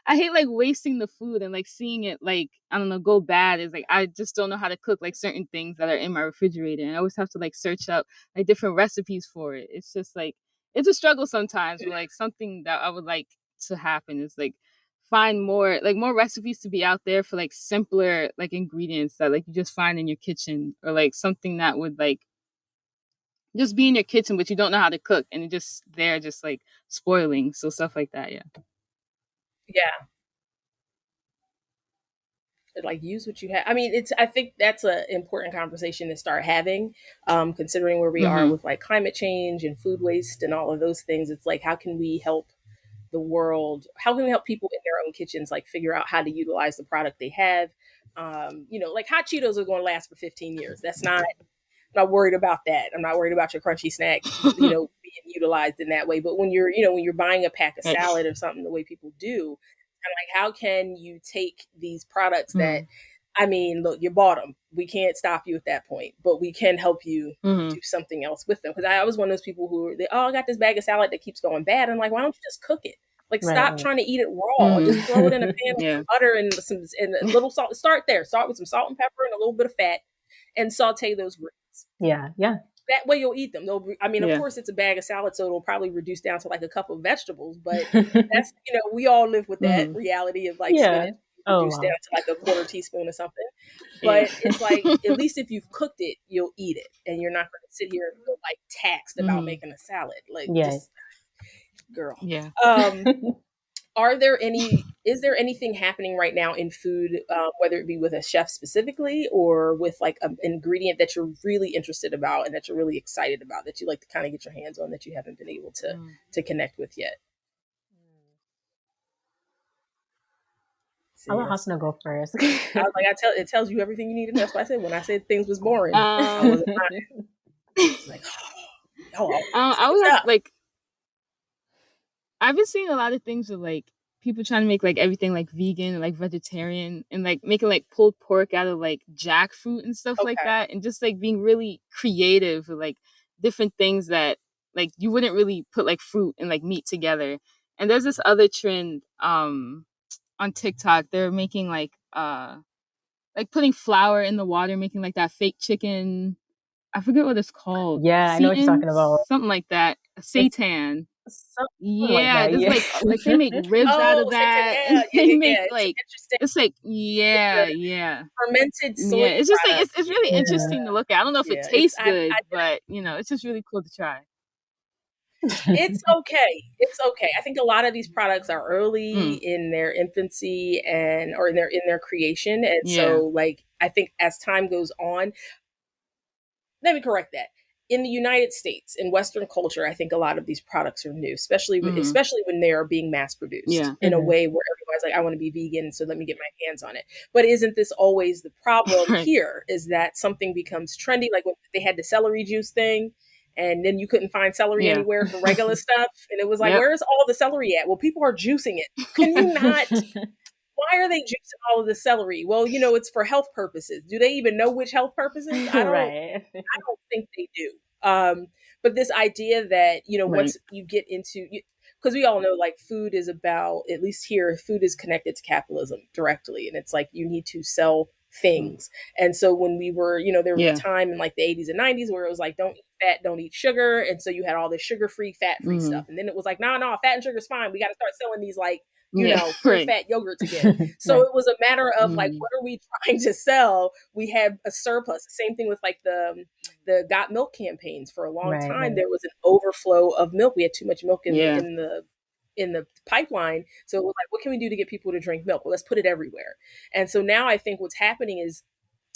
I hate like wasting the food and like seeing it like, I don't know, go bad. Is like I just don't know how to cook like certain things that are in my refrigerator, and I always have to like search up like different recipes for it. It's just like it's a struggle sometimes, but like something that I would like to happen is like find more recipes to be out there for like simpler like ingredients that like you just find in your kitchen, or like something that would like just be in your kitchen, but you don't know how to cook, and it just they're just like spoiling. So stuff like that, yeah. Yeah. Like use what you have. I mean, I think that's an important conversation to start having, considering where we are Mm-hmm. with like climate change and food waste and all of those things. It's like, how can we help the world? How can we help people in their own kitchens, like figure out how to utilize the product they have? Like hot Cheetos are going to last for 15 years. That's not, I'm not worried about that. I'm not worried about your crunchy snack, being utilized in that way. But when you're buying a pack of Right. salad or something, the way people do, I'm like, how can you take these products that, Mm. I mean, look, you bought them. We can't stop you at that point, but we can help you Mm-hmm. do something else with them. Because I was one of those people I got this bag of salad that keeps going bad. I'm like, why don't you just cook it? Like, Right, stop right. trying to eat it raw. Just throw it in a Mm. pan with Yeah. some butter and a little salt. Start there. Start with some salt and pepper and a little bit of fat, and saute those greens. Yeah, yeah. That way you'll eat them. I mean, of Yeah. course, it's a bag of salad, so it'll probably reduce down to like a cup of vegetables. But that's, we all live with that Mm-hmm. reality of like Yeah. spinach Oh, reduced down wow. to like a quarter teaspoon or something. Yeah. But it's like, at least if you've cooked it, you'll eat it, and you're not going to sit here and feel like taxed about Mm-hmm. making a salad. Like, Yeah. just girl. Yeah. Is there anything happening right now in food, whether it be with a chef specifically or with like an ingredient that you're really interested about and that you're really excited about, that you like to kind of get your hands on, that you haven't been able Mm. to connect with yet? I'll let Yes. Hasana go first. I was like, it tells you everything you need to know. That's why I said, when I said things was boring, I Um, wasn't It's like, oh, always I good would have stuff. like I've been seeing a lot of things with like people trying to make like everything like vegan and like vegetarian, and like making like pulled pork out of like jackfruit and stuff like Okay. that, and just like being really creative with like different things that like you wouldn't really put like fruit and like meat together. And there's this other trend on TikTok. They're making like putting flour in the water, making like that fake chicken. I forget what it's called. Yeah, I know what you're talking Seton, about. something like that. It's Seitan. something like Yeah, that. there's Yeah. like they make ribs out Oh, of seitan, that, yeah, and yeah, they yeah, make yeah. It's like interesting. it's like It's yeah, a yeah. fermented Yeah, soy it's just like product. it's really Mhm. interesting to look at. I don't know if it Yeah, it's tastes good, I but it's just really cool to try. It's okay. It's okay. I think a lot of these products are early Mm, in their infancy, or in their creation, and yeah. so like I think as time goes on, let me correct that. In the United States, in Western culture, I think a lot of these products are new, Mm, especially when they are being mass produced yeah. in a Mhm. way where everybody's like, I want to be vegan, so let me get my hands on it. But isn't this always the problem Right. here? Is that something becomes trendy, like when they had the celery juice thing, and then you couldn't find celery Yeah. anywhere for regular stuff, and it was like, Yep. where's all the celery at? Well, people are juicing it. Can you not? Why are they juicing all of the celery? Well, it's for health purposes. Do they even know which health purposes? Right. I don't think they do. But this idea that, Right. once you get into, because we all know like food is about, at least here, food is connected to capitalism directly. And it's like you need to sell Mm, things. And so when we were, there was a yeah. time in like the 80s and 90s where it was like, don't eat fat, don't eat sugar. And so you had all this sugar free, fat free Mm, stuff. And then it was like, no, no, fat and sugar is fine. We got to start selling these like, yeah. full Right. fat yogurts again. So Right. it was a matter of like, Mm, what are we trying to sell? We have a surplus. The same thing with like the Got Milk campaigns. For a long Right, time, right. there was an overflow of milk. We had too much milk yeah. in the pipeline. So it was like, what can we do to get people to drink milk? Well, let's put it everywhere. And so now I think what's happening is,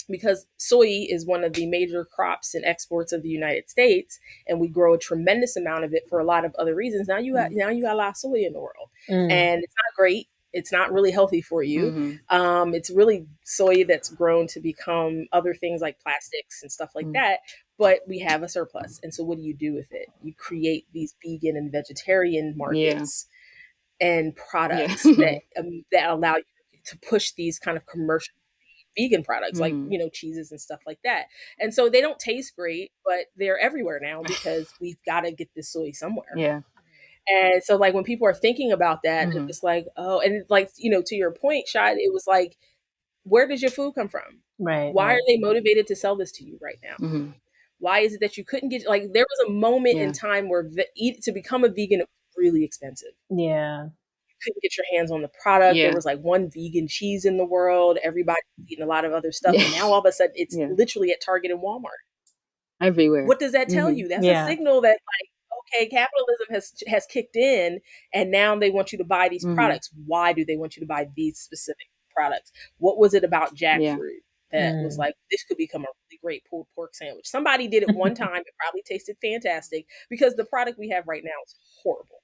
because soy is one of the major crops and exports of the United States, and we grow a tremendous amount of it for a lot of other reasons. Now you got Mm, now you got a lot of soy in the world, Mm. and it's not great. It's not really healthy for you. It's really soy that's grown to become other things like plastics and stuff like that. But we have a surplus. And so what do you do with it? You create these vegan and vegetarian markets and products that allow you to push these kind of commercial vegan products like, you know, cheeses and stuff like that. And so they don't taste great, but they're everywhere now because we've got to get this soy somewhere. And so like when people are thinking about that, it's like, oh, and like, you know, to your point, Shad, it was like, where does your food come from? Right. Why are they motivated to sell this to you right now? Why is it that you couldn't get, like, there was a moment in time where to become a vegan, it was really expensive. Yeah. You couldn't get your hands on the product. There was like one vegan cheese in the world. Everybody was eating a lot of other stuff. And now all of a sudden it's literally at Target and Walmart. Everywhere. What does that tell you? That's a signal that like, okay, capitalism has kicked in and now they want you to buy these products. Why do they want you to buy these specific products? What was it about jackfruit that was like, this could become a really great pulled pork sandwich? Somebody did it one time. It probably tasted fantastic because the product we have right now is horrible.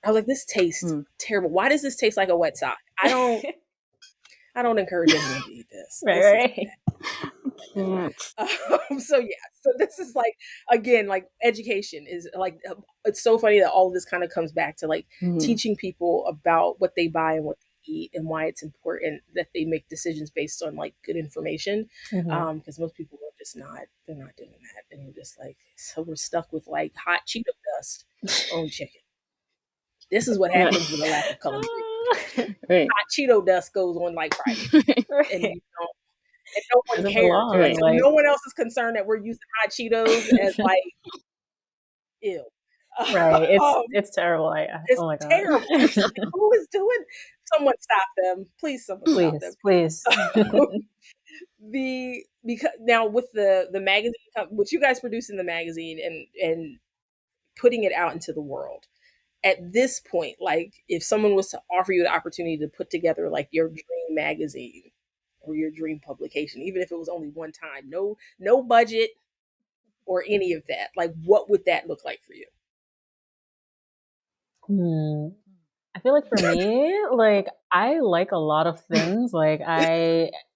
I was like, this tastes terrible. Why does this taste like a wet sock? I don't encourage anyone to eat this. Right. So this is like, again, like education is like, it's so funny that all of this kind of comes back to like teaching people about what they buy and what they eat and why it's important that they make decisions based on like good information. Because most people are just they're not doing that. And you're just like, so we're stuck with like hot Cheeto dust on chicken. This is what happens with a lack of color. Hot Cheeto dust goes on like Friday. And you don't. And no one cares. Right? So no one else is concerned that we're using hot Cheetos as like, ew. Right. It's terrible. It's oh my God. terrible. Like, who is doing? Someone stop them. Please, someone stop them. Please. Because now with the magazine, what you guys produce in the magazine and putting it out into the world, at this point, like if someone was to offer you the opportunity to put together like your dream magazine or your dream publication, even if it was only one time, no budget or any of that, like what would that look like for you? I feel like for me, like I like a lot of things. Like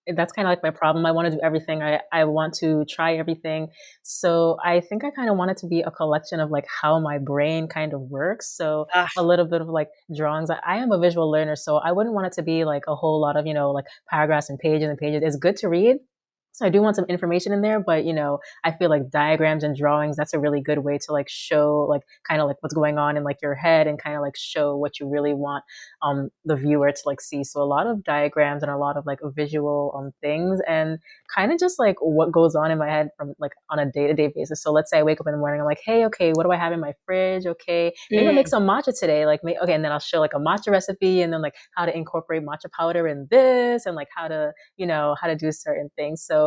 that's kind of like my problem. I want to do everything. I want to try everything. So I think I kind of want it to be a collection of like how my brain kind of works. So a little bit of like drawings. I am a visual learner, so I wouldn't want it to be like a whole lot of, like paragraphs and pages and pages. It's good to read. So I do want some information in there, but I feel like diagrams and drawings, that's a really good way to like show like kind of like what's going on in like your head and kind of like show what you really want the viewer to like see. So a lot of diagrams and a lot of like visual things and kind of just like what goes on in my head from like on a day-to-day basis. So let's say I wake up in the morning, I'm like, hey, okay, what do I have in my fridge? Okay, maybe I'll make some matcha today. Like, okay, and then I'll show like a matcha recipe and then like how to incorporate matcha powder in this and like how to do certain things. So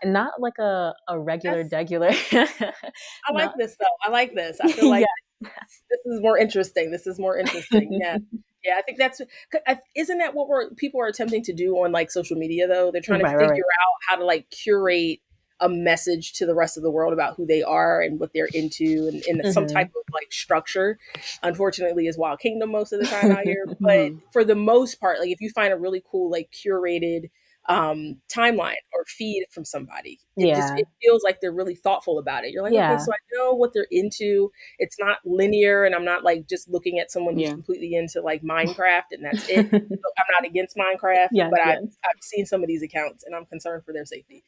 not like a regular degular. I like this though. I like this. I feel like this is more interesting. Yeah. Yeah, I think isn't that what people are attempting to do on like social media though? They're trying to figure out how to like curate a message to the rest of the world about who they are and what they're into and some type of like structure. Unfortunately, is Wild Kingdom most of the time out here. But for the most part, like if you find a really cool like curated timeline or feed from somebody, it feels like they're really thoughtful about it. You're like, okay, so I know what they're into. It's not linear and I'm not like just looking at someone who's completely into like Minecraft and that's it. So I'm not against Minecraft, but I've seen some of these accounts and I'm concerned for their safety.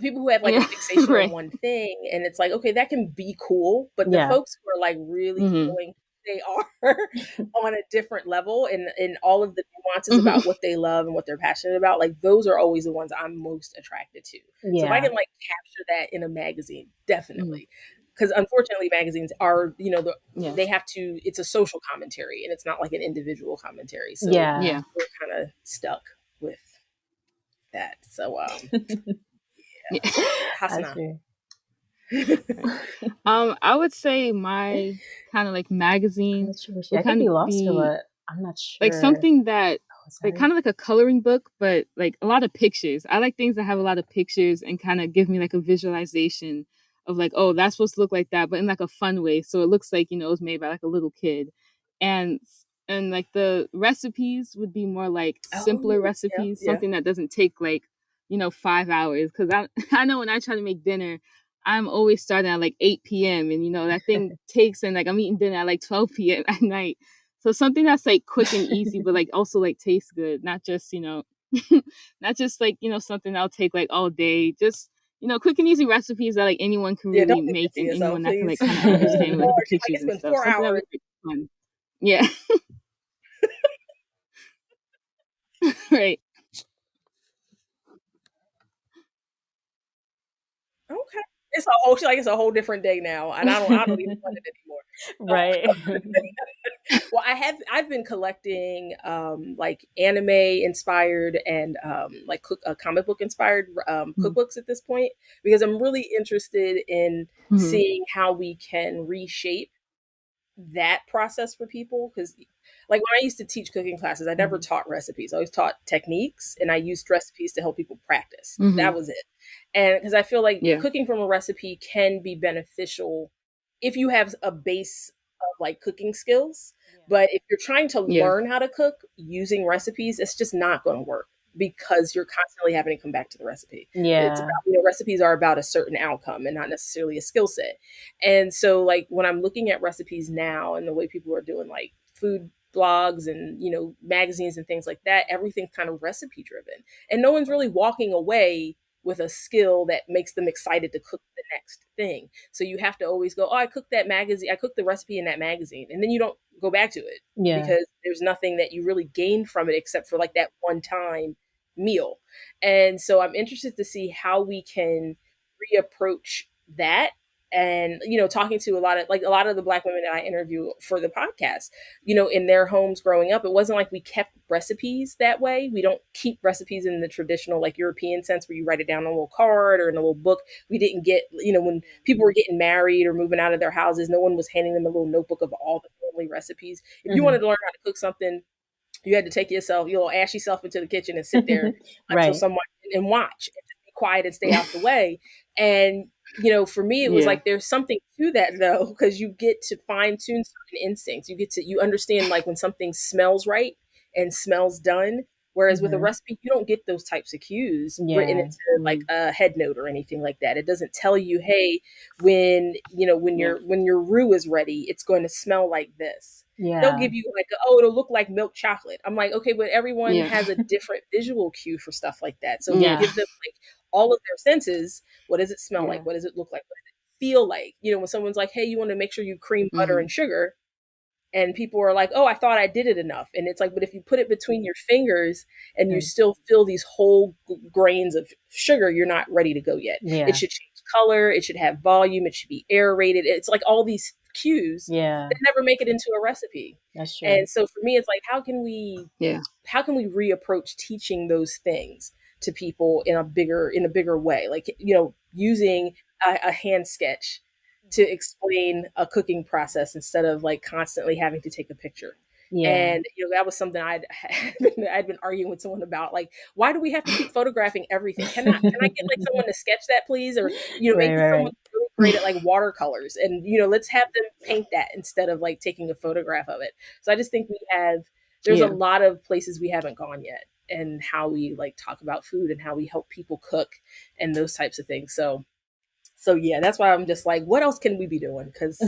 People who have like a fixation on one thing and it's like, okay, that can be cool, but the folks who are like really going they are on a different level and all of the nuances about what they love and what they're passionate about, like those are always the ones I'm most attracted to. So if I can like capture that in a magazine, definitely. Because unfortunately magazines are, they have to, it's a social commentary and it's not like an individual commentary. So we're kind of stuck with that. So Hasana. I would say my kind of like magazine would kind of be I'm not sure. Like something that like kind of like a coloring book, but like a lot of pictures. I like things that have a lot of pictures and kind of give me like a visualization of like, oh, that's supposed to look like that, but in like a fun way. So it looks like, it was made by like a little kid. And and like the recipes would be more like simpler Oh, yeah, recipes, yeah. something that doesn't take like 5 hours. Because I I know when I try to make dinner, I'm always starting at like 8 p.m. and that thing takes, and like I'm eating dinner at like 12 p.m. at night. So something that's like quick and easy, but like also like tastes good, not just not just like something that'll take like all day. Just quick and easy recipes that like anyone can Yeah, really don't do make, it to and anyone yourself, that can please. like kind of understand like the Lord, she's like, pictures it's and been stuff. 4 Something that hours. would be fun. Yeah. Right. Okay. It's a whole different day now, and I don't even want it anymore. Right. Well, I've been collecting like anime inspired and like comic book inspired cookbooks at this point because I'm really interested in Mm-hmm. seeing how we can reshape that process for people because like when I used to teach cooking classes, I never taught recipes. I always taught techniques and I used recipes to help people practice. Mm-hmm. That was it. And because I feel like Yeah. cooking from a recipe can be beneficial if you have a base of like cooking skills. But if you're trying to Yeah. learn how to cook using recipes, it's just not going to work because you're constantly having to come back to the recipe. It's about, Yeah. recipes are about a certain outcome and not necessarily a skill set. And so, like, when I'm looking at recipes now and the way people are doing like food blogs and, magazines and things like that, everything's kind of recipe driven. And no one's really walking away with a skill that makes them excited to cook the next thing. So you have to always go, oh, I cooked the recipe in that magazine. And then you don't go back to it Yeah. because there's nothing that you really gained from it except for like that one time meal. And so I'm interested to see how we can reapproach that. And talking to a lot of the black women that I interview for the podcast, in their homes growing up, it wasn't like we kept recipes that way. We don't keep recipes in the traditional like European sense where you write it down on a little card or in a little book. We didn't get, when people were getting married or moving out of their houses, no one was handing them a little notebook of all the family recipes. If you wanted to learn how to cook something, you had to take yourself, your little ashy self into the kitchen and sit there until Right. someone and watch and just be quiet and stay out the way. And for me, it was Yeah. like there's something to that though, because you get to fine tune certain instincts. You understand like when something smells right and smells done. Whereas with a recipe, you don't get those types of cues written Yeah. into like a head note or anything like that. It doesn't tell you, hey, when Yeah. when your roux is ready, it's going to smell like this. They'll Yeah. give you like, oh, it'll look like milk chocolate. I'm like, okay, but everyone Yeah. has a different visual cue for stuff like that. So Yeah. give them like all of their senses. What does it smell Yeah. like? What does it look like? What does it feel like? When someone's like, hey, you want to make sure you cream butter Mm-hmm. and sugar, and people are like, oh, I thought I did it enough. And it's like, but if you put it between your fingers and you still feel these whole grains of sugar, you're not ready to go yet. It Yeah. should change color. It should have volume. It should be aerated. It's like all these cues Yeah. that never make it into a recipe. That's true. And so for me, it's like, Yeah. how can we reapproach teaching those things to people in a bigger way? Like, using a hand sketch to explain a cooking process instead of like constantly having to take a picture. Yeah. And that was something I'd been arguing with someone about. Like, why do we have to keep photographing everything? Can I get like someone to sketch that, please? Or Right. maybe someone Right. really great at like watercolors, and let's have them paint that instead of like taking a photograph of it. So I just think there's a Yeah. lot of places we haven't gone yet, and how we like talk about food and how we help people cook and those types of things. So yeah, that's why I'm just like, what else can we be doing? Because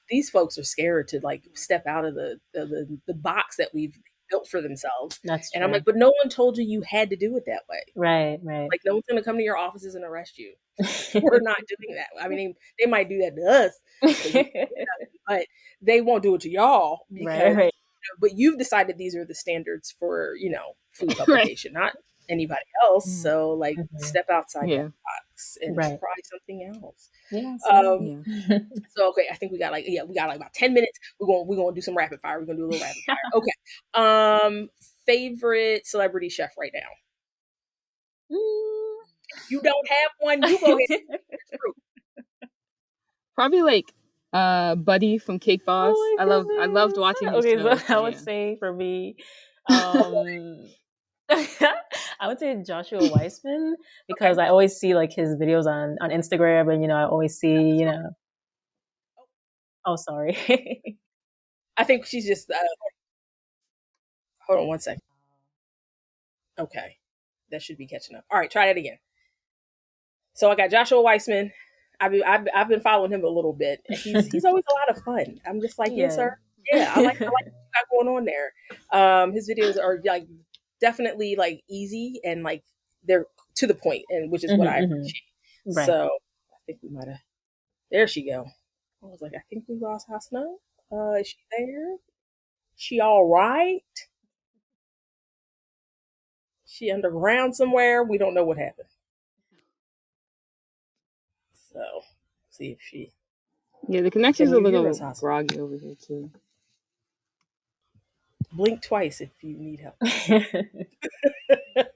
these folks are scared to like step out of the box that we've built for themselves. That's And I'm true. like, but no one told you you had to do it that way. Right. Right. Like, no one's gonna come to your offices and arrest you for not doing that. I mean, they might do that to us, but they won't do it to y'all Right. because. Right. But you've decided these are the standards for food Right. publication, not anybody else. Mm. So like, step outside that Yeah. box and Right. try something else. Yeah. Um, Yeah. so okay, I think we got like about 10 minutes. We're gonna do some rapid fire. We're gonna do a little rapid fire. Okay. Favorite celebrity chef right now? Mm. If you don't have one, you go ahead. Probably like Buddy from Cake Boss. Oh I loved my watching goodness. his Okay, show. so So I would yeah. say for me, um I would say Joshua Weissman Okay. because I always see like his videos on Instagram and I always see, oh sorry. I think she's just Hold on one second. Okay, that should be catching up. All right, try that again. So I got Joshua Weissman. I've been following him a little bit. He's always a lot of fun. I'm just like, yes, Yeah. sir. Yeah, I like what you got going on there. His videos are like definitely like easy and like they're to the point, and which is what Mhm, I mhm. appreciate. Right. So I think we might have. There she go. I was like, I think we lost Hasana. Is she there? She all right? She underground somewhere. We don't know what happened. So see if she Yeah, the can connection's a you hear us, little Hasana? groggy over here too. Blink twice if you need help. I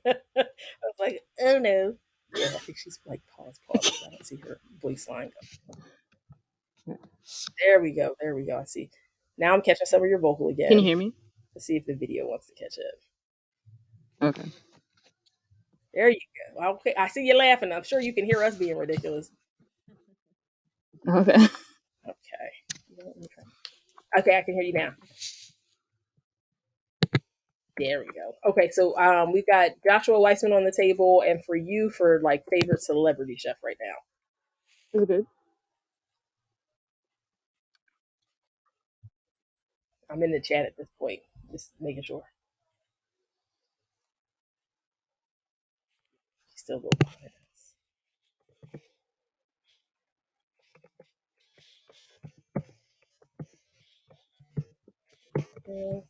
was like, oh no. Yeah, I think she's like pause because I don't see her voice line go. There we go. There we go. I see. Now I'm catching some of your vocal Can you again. hear me? Let's see if the video wants to catch up. Okay. There you go. Well, okay, I see you laughing. I'm sure you can hear us being ridiculous. Okay. Okay. Let me try. Okay, I can hear you now. There we go. Okay, so we've got Joshua Weissman on the table, and for you, for like favorite celebrity chef right now. It's good. I'm in the chat at this point, just making sure. She's still a little behind us. Yeah.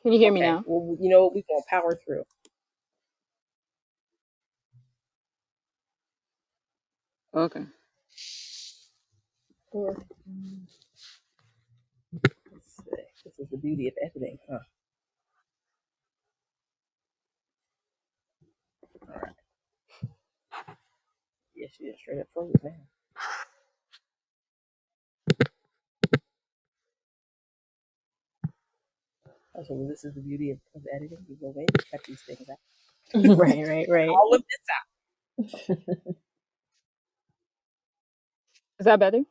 Can you hear me Okay. now? Well, you know what? We're gonna power through. Okay. Or let's see. This is the beauty of editing, huh? All right. Yeah, she just straight up froze now. Oh, so this is the beauty of editing. You go in, you cut these things out. Right, right, right. All of this Is that better? out.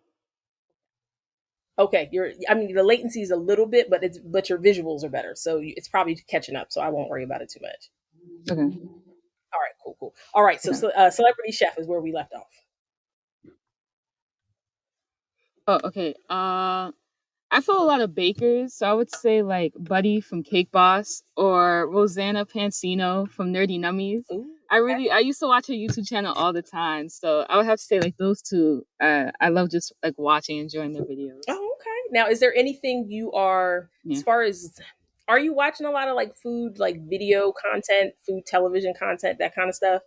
Okay, you're. I mean, the latency is a little bit, but your visuals are better, so it's probably catching up. So I won't worry about it too much. Okay. All right, cool, cool. All right, so, Okay. celebrity chef is where we left off. Oh, okay. I follow a lot of bakers, so I would say like Buddy from Cake Boss or Rosanna Pansino from Nerdy Nummies. Ooh, I used to watch her YouTube channel all the time, so I would have to say like those two. I love just like watching, enjoying their videos. oh, okay. Now, is there anything you are, as Yeah. far as, are you watching a lot of like food, like video content, food television content, that kind of stuff?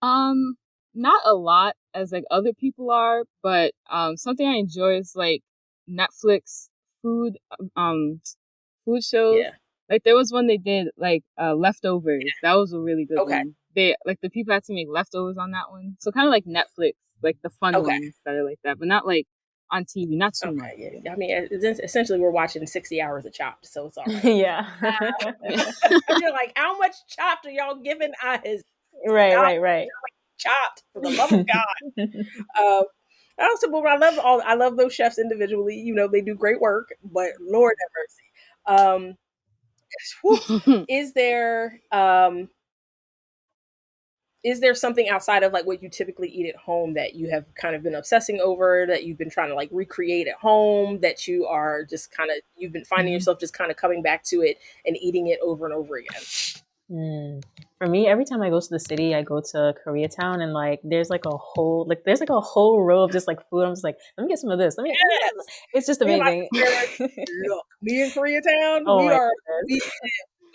Um, not a lot as like other people are, but something I enjoy is like Netflix food um food shows. Yeah. Like there was one they did like leftovers. That was a really good Okay. one. They like the people had to make leftovers on that one. So kind of like Netflix, like the fun Okay. ones that are like that, but not like on TV, not too much. Okay. Yeah. I mean, essentially, we're watching 60 hours of Chopped, so it's all right. Yeah. Yeah. You're like, how much Chopped are y'all giving us? Right, Stop right, right. Chopped, for the love of God. Um, I also, but I love those chefs individually. You know, they do great work, but Lord have mercy. Whew, is there is there something outside of like what you typically eat at home that you have kind of been obsessing over, that you've been trying to like recreate at home, that you are just kind of, you've been finding Mhm. yourself just kind of coming back to it and eating it over and over again? Mm. For me, every time I go to the city, I go to Koreatown and like there's like a whole row of just like food. I'm just like, let me get some of this. Yes. It's just Me and my amazing. sister, look, me in Koreatown, Oh we my are we goodness.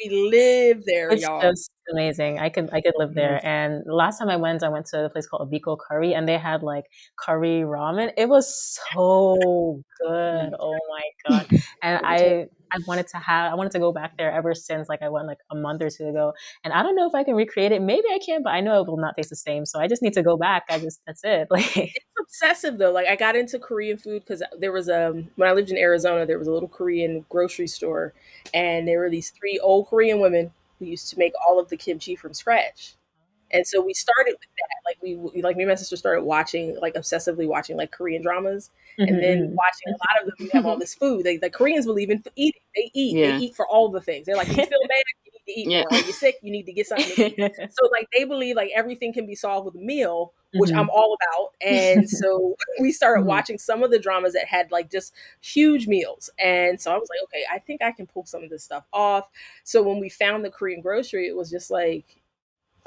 we live there, It's y'all. just amazing. I could live there. Nice. And the last time I went to a place called Biko Curry and they had like curry ramen. It was so good. Nice. Oh my God. And Let me tell you. I wanted to go back there ever since like I went like a month or two ago. And I don't know if I can recreate it. Maybe I can, but I know it will not taste the same. So I just need to go back. That's it. Like It's obsessive though. Like I got into Korean food because there was when I lived in Arizona, there was a little Korean grocery store, and there were these three old Korean women who used to make all of the kimchi from scratch. And so we started with that. Like like me and my sister started watching, like obsessively watching like Korean dramas, and then Mhm, watching a lot of them. You have all this food. The Koreans believe in eating. They Yeah. eat for all the things. They're like, you feel bad, you need to eat Yeah. more. Are you sick? You need to get something to eat. mhm. So like they believe like everything can be solved with a meal, which I'm all about. And so we started Mhm. watching some of the dramas that had like just huge meals. And so I was like, okay, I think I can pull some of this stuff off. So when we found the Korean grocery, it was just like,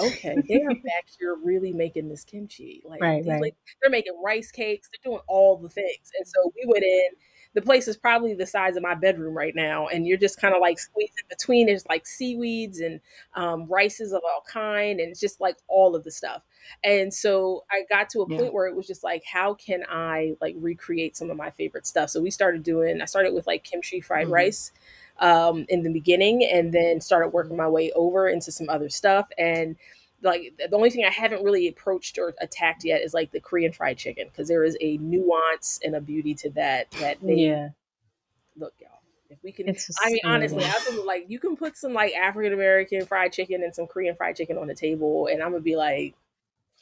okay, they are back here really making this kimchi. Like Right, these, right. like they're making rice cakes, they're doing all the things. And so we went in. The place is probably the size of my bedroom right now, and you're just kind of like squeezing between. There's like seaweeds and rices of all kind, and it's just like all of the stuff. And so I got to a Yeah. point where it was just like, how can I like recreate some of my favorite stuff? So we started doing. I started with like kimchi fried Mhm. rice in the beginning, and then started working my way over into some other stuff. And like the only thing I haven't really approached or attacked yet is like the Korean fried chicken, because there is a nuance and a beauty to that they Yeah, look, y'all. If we can, it's I just mean, honestly, amazing. I was like, you can put some like African American fried chicken and some Korean fried chicken on the table, and I'm gonna be like,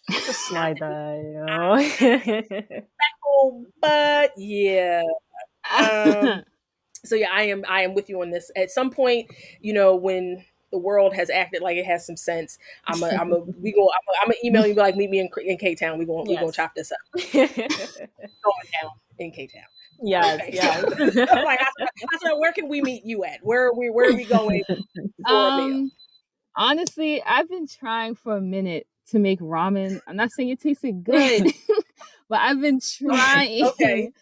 Just not slide the that, you know? whole, but yeah. Um, so yeah, I am with you on this. At some point, when the world has acted like it has some sense, I'm gonna email you, be like, meet me in K Town. We gonna Yes. chop this up. Going down in K Town. Yes, Okay, so yes. like I said, where can we meet you at? Where are we going for a meal? um, Honestly, I've been trying for a minute to make ramen. I'm not saying it tasted good, but I've been Okay, okay. trying.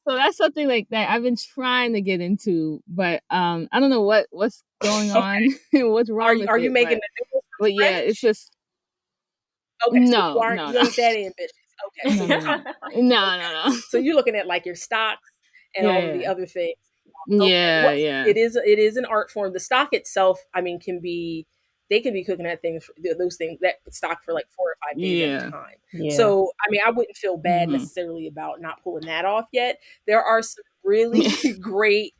So that's something like that I've been trying to get into, but I don't know what's going Okay. on and what's Are wrong you with are you it, making the noodles from but yeah, it's scratch? just Okay, so you no, aren't no, you no. ain't that ambitious. Okay, so No, you're no, no. talking No, okay. no, no. So you're looking at like your stocks and Yeah, all of the yeah. other things. Okay. Yeah, What yeah. it is an art form. The stock itself, I mean, they can be cooking that those things that stock for like 4 or 5 days at a Yeah. time. Yeah. So I mean, I wouldn't feel bad Mhm. necessarily about not pulling that off yet. There are some really great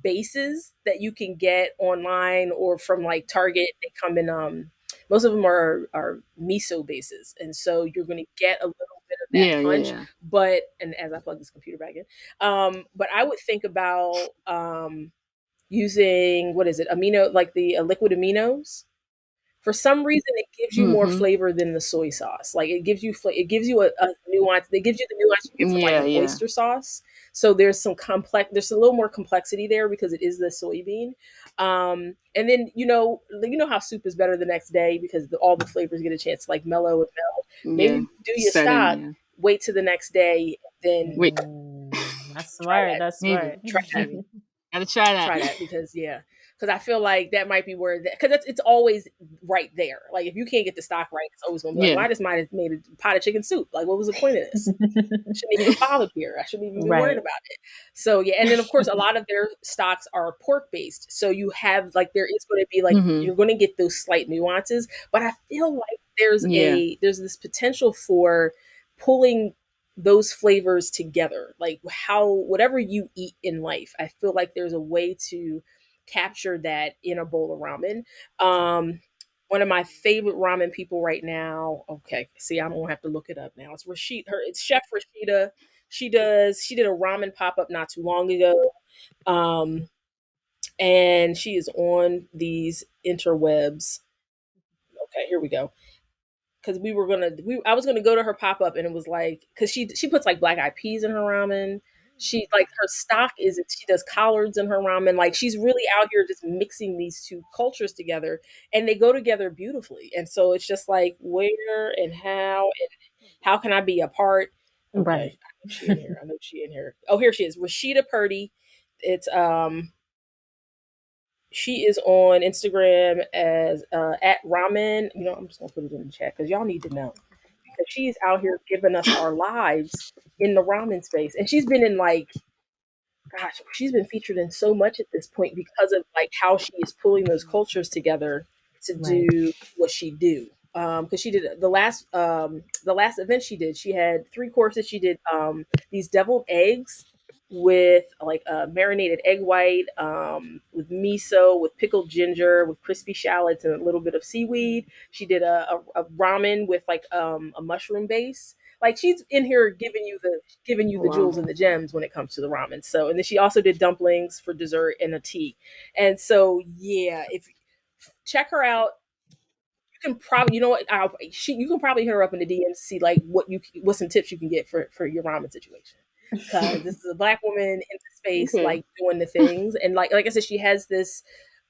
bases that you can get online or from like Target. They come in most of them are miso bases, and so you're going to get a little bit of that Yeah, yeah, punch. yeah. But and as I plug this computer back in, but I would think about using, what is it, amino, like the liquid aminos. For some reason, it gives you more Mhm. flavor than the soy sauce. Like it gives you a nuance. They gives you the nuance you get from like Yeah, an yeah. oyster sauce. So there's a little more complexity there because it is the soybean. And then you know how soup is better the next day because all the flavors get a chance to like mellow and meld. Yeah. Maybe do your Setting, stock, yeah. wait to the next day, then Wait, That's try smart, that. that's maybe, smart. Try that. maybe. Gotta try that. Try that because yeah, because I feel like that might be where that, because it's always right there. Like if you can't get the stock right, it's always gonna be like, well, Yeah. I just might have made a pot of chicken soup. Like what was the point of this? I shouldn't even bothered here. I shouldn't even be worried Right. about it. So yeah, and then of course a lot of their stocks are pork based. So you have like there is going to be like Mhm. you're going to get those slight nuances, but I feel like Yeah. there's this potential for pulling those flavors together. Like how whatever you eat in life, I feel like there's a way to capture that in a bowl of ramen. One of my favorite ramen people right now. Okay, see, I'm gonna have to look it up now. It's it's Chef Rashida. She did a ramen pop up not too long ago. Um, and she is on these interwebs. Okay, here we go. Because I was gonna go to her pop up, and it was like, because she puts like black eyed peas in her ramen. She like her stock is she does collards in her ramen. Like she's really out here just mixing these two cultures together, and they go together beautifully. And so it's just like where and how can I be a part? Okay, Right. I know she in here. I know she in here. Oh, here she is, Rashida Purdy. It's She is on Instagram as at ramen. I'm just gonna put it in the chat because y'all need to know because she's out here giving us our lives in the ramen space, and she's been in like, gosh, she's been featured in so much at this point because of like how she is pulling those cultures together to Right. do what she do. Because she did the last event she did, she had 3 courses. She did these deviled eggs with like a marinated egg white, with miso, with pickled ginger, with crispy shallots, and a little bit of seaweed. She did a ramen with like a mushroom base. Like she's in here giving you Oh, the jewels wow. and the gems when it comes to the ramen. So, and then she also did dumplings for dessert and a tea. And so, yeah, if check her out, you can probably, you know what, you can probably hit her up in the DMs to see like what some tips you can get for your ramen situation. Because this is a black woman in the space, Okay. like doing the things, and like I said, she has this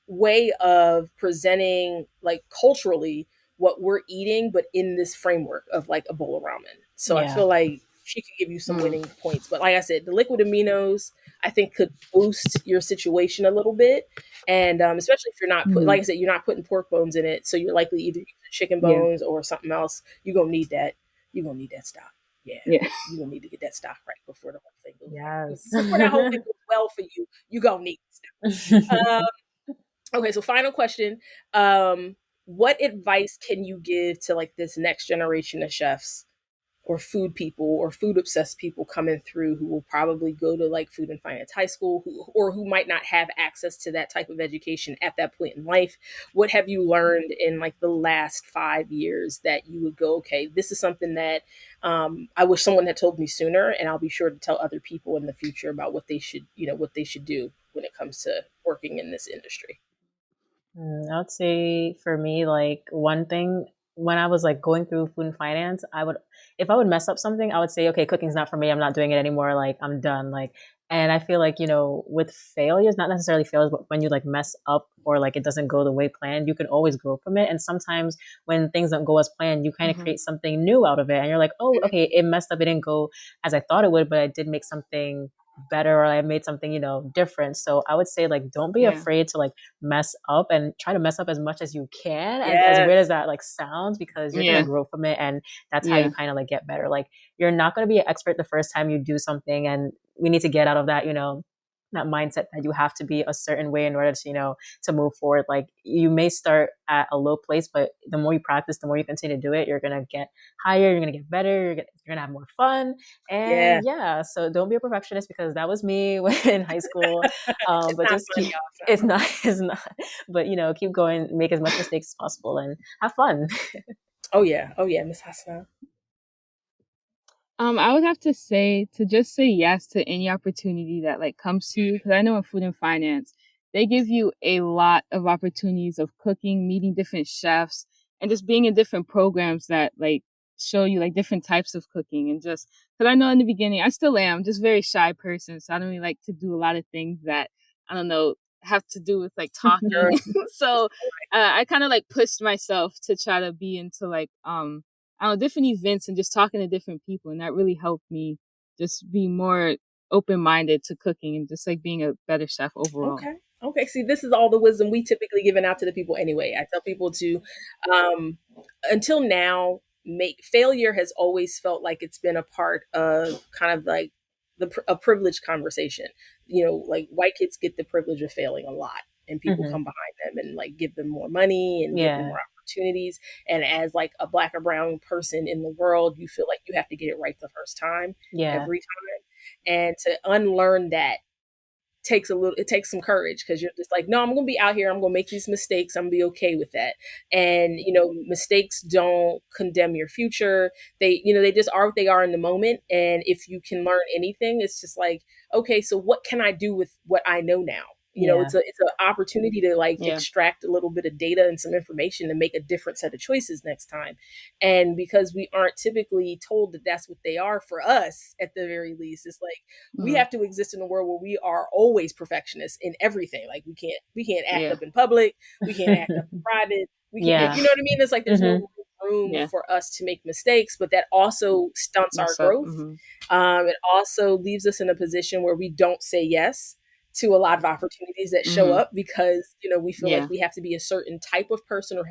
way of presenting like culturally what we're eating, but in this framework of like a bowl of ramen. So I Yeah. feel like she could give you some Mm, winning points. But like I said, the liquid aminos I think could boost your situation a little bit, and especially if you're not mhm. like I said, you're not putting pork bones in it, so you're likely either using chicken Yeah. bones or something else. You're gonna need that. You're gonna need that stock. Yeah, Yeah. you're gonna need to get that stock right before the whole thing goes right. Yes. Before that whole thing goes well for you, you gonna need stock. Okay, so final question. Um, what advice can you give to like this next generation of chefs or food people or food obsessed people coming through who will probably go to like food and finance high school or who might not have access to that type of education at that point in life? What have you learned in like the last 5 years that you would go, okay, this is something that I wish someone had told me sooner, and I'll be sure to tell other people in the future about what they should, what they should do when it comes to working in this industry. I would say for me, like one thing when I was like going through food and finance, if I would mess up something, I would say, okay, cooking's not for me. I'm not doing it anymore. Like I'm done. Like, and I feel like, with failures, not necessarily failures, but when you like mess up or like it doesn't go the way planned, you can always grow from it. And sometimes when things don't go as planned, you kind of Mhm. create something new out of it. And you're like, oh, okay, it messed up. It didn't go as I thought it would, but I did make something better or I made something, different. So I would say like don't be Yeah. afraid to like mess up and try to mess up as much as you can, as weird as Yes. that like sounds, because you're gonna Yeah. grow from it, and that's how you Yeah. kind of like get better. Like you're not gonna be an expert the first time you do something, and we need to get out of that, that mindset that you have to be a certain way in order to, to move forward. Like you may start at a low place, but the more you practice, the more you continue to do it, you're gonna get higher, you're gonna get better, you're gonna have more fun. Yeah. And yeah, so don't be a perfectionist, because that was me in high school. It's But not just fun, keep, y'all. It's not it's fun. not, it's not, but keep going, make as much mistakes as possible, and have fun. Oh yeah. Oh yeah, Miss Hasana. I would have to say to just say yes to any opportunity that like comes to you, because I know in food and finance, they give you a lot of opportunities of cooking, meeting different chefs, and just being in different programs that like show you like different types of cooking. And just because I know in the beginning, I still am just very shy person, so I don't really like to do a lot of things that I don't know have to do with like Girl, talking. So it's I kind of like pushed myself to try to be into like I don't know, different events and just talking to different people. And that really helped me just be more open minded to cooking and just like being a better chef overall. okay. Okay. See, this is all the wisdom we typically giving out to the people anyway. I tell people to, um, until now, make failure has always felt like it's been a part of kind of like a privileged conversation. Like white kids get the privilege of failing a lot, and people Hmm. come behind them and like give them more money and give them Yeah, more opportunities. And as like a black or brown person in the world, you feel like you have to get it right the first time, yeah, every time. And to unlearn that it takes some courage, because you're just like, no, I'm gonna be out here, I'm gonna make these mistakes, I'm gonna be okay with that. And mistakes don't condemn your future. They just are what they are in the moment. And if you can learn anything, it's just like, okay, so what can I do with what I know now? yeah, It's an opportunity to like Yeah. extract a little bit of data and some information to make a different set of choices next time. And because we aren't typically told that that's what they are, for us at the very least, it's like we Mhm. have to exist in a world where we are always perfectionists in everything. Like we can't act Yeah. up in public, we can't act up in private, we can't, yeah. you know what I mean? It's like there's Hmm. no room Yeah. for us to make mistakes, but that also stunts our Mess up. growth. Hmm. It also leaves us in a position where we don't say yes to a lot of opportunities that show Hmm. up, because we feel like Yeah. we have to be a certain type of person or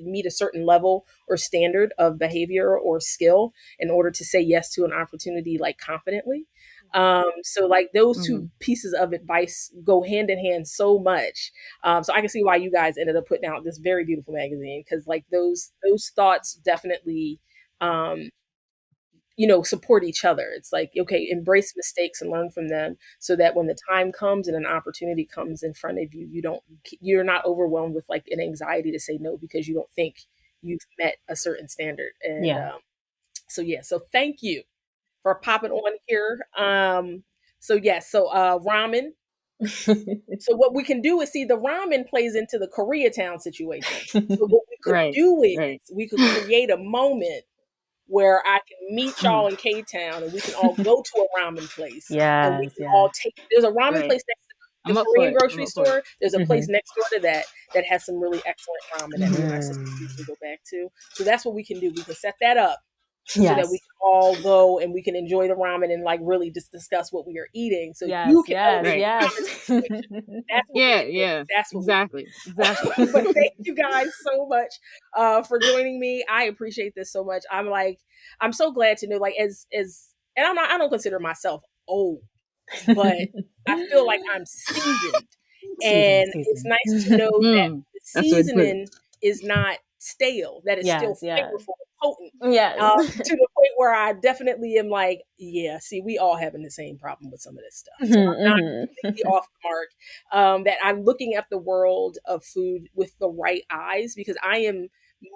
meet a certain level or standard of behavior or skill in order to say yes to an opportunity like confidently. So like those two Hmm. pieces of advice go hand in hand so much. So I can see why you guys ended up putting out this very beautiful magazine, because like those thoughts definitely um support each other. It's like, okay, embrace mistakes and learn from them, so that when the time comes and an opportunity comes in front of you, you're not overwhelmed with like an anxiety to say no because you don't think you've met a certain standard. And Yeah. so yeah, so thank you for popping on here. Ramen. So what we can do is, see, the ramen plays into the Koreatown situation. So what we could Right. do is Right. we could create a moment where I can meet y'all in K Town and we can all go to a ramen place, and we Yes, can all yes. take. There's a ramen Right. place next to I'm the up for Korean it. I'm grocery up for it. store. There's a place Hmm. next door to that has some really excellent ramen that me and my sister Hmm. usually go back to. So that's what we can do. We can set that up so that we Yes. can all go and we can enjoy the ramen and like really just discuss what we are eating. So you Yes, can yes, elevate Right. the ramen yes. situation. That's what we Yeah. can do. Yeah. That's what we can Exactly. Exactly. do. But thank you guys so much for joining me. I appreciate this so much. I'm so glad to know, like, and I don't consider myself old, but I feel like I'm seasoned. Season, And it's season. nice to know that the That's a way to put it. seasoning is not stale, that it's still Yes, yes. flavorful and potent. Yes. To the point where I definitely am like, yeah, see, we all having the same problem with some of this stuff. So I'm not Hmm. completely off the mark. That I'm looking at the world of food with the right eyes, because I am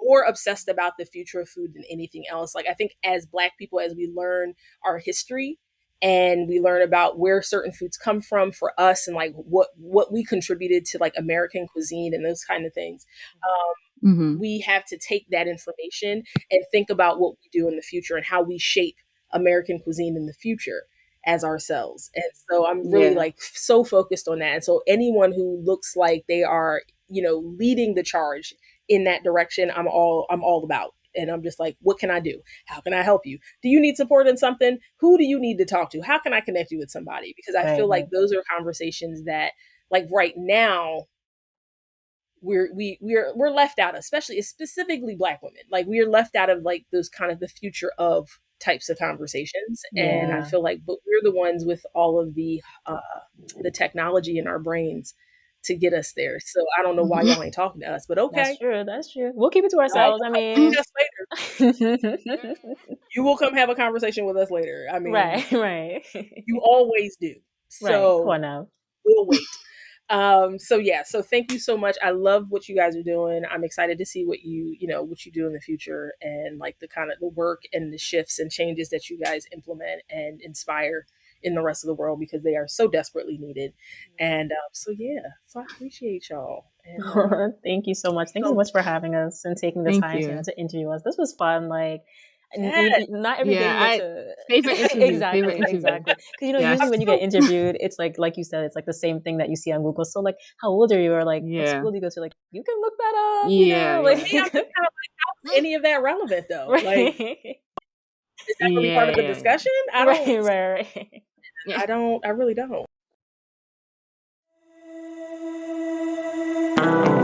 more obsessed about the future of food than anything else. Like, I think as Black people, as we learn our history and we learn about where certain foods come from for us, and like what we contributed to like American cuisine and those kind of things, Mm-hmm. we have to take that information and think about what we do in the future and how we shape American cuisine in the future as ourselves. And so I'm really Yeah. like so focused on that. And so anyone who looks like they are, leading the charge in that direction, I'm all about. And I'm just like, what can I do? How can I help you? Do you need support in something? Who do you need to talk to? How can I connect you with somebody? Because I Right, feel right. like those are conversations that, like, right now, we're left out, especially specifically Black women. Like, we are left out of like those kind of the future of types of conversations. And I Yeah. feel like, but we're the ones with all of the technology in our brains to get us there. So I don't know why y'all ain't talking to us, but That's okay. true. That's true. We'll keep it to Y'all ourselves. will I come see mean, us later. You will come have a conversation with us later. I mean, right, right. you always do. Right. Come So on now. we'll wait. So yeah, so thank you so much. I love what you guys are doing. I'm excited to see what you do in the future, and like the kind of the work and the shifts and changes that you guys implement and inspire in the rest of the world, because they are so desperately needed. And so yeah, so I appreciate y'all. And Thank you so much. Thank you so so much for having us and taking the Thank time, you. to interview us. This was fun. Like, yes, not every day Yeah. you get to. Favorite interview. Favorite Exactly, interview. exactly. Because Yes. usually when you get interviewed, it's like you said, it's like the same thing that you see on Google. So like, how old are you, or like, what Yeah. school do you go to? Like, you can look that up. Yeah. Like, Yeah. me, I'm just kind of like, how is any of that relevant though? Like, right, is that really part Yeah. of the Yeah. Yeah. discussion? right, right, Yeah. I really don't. right.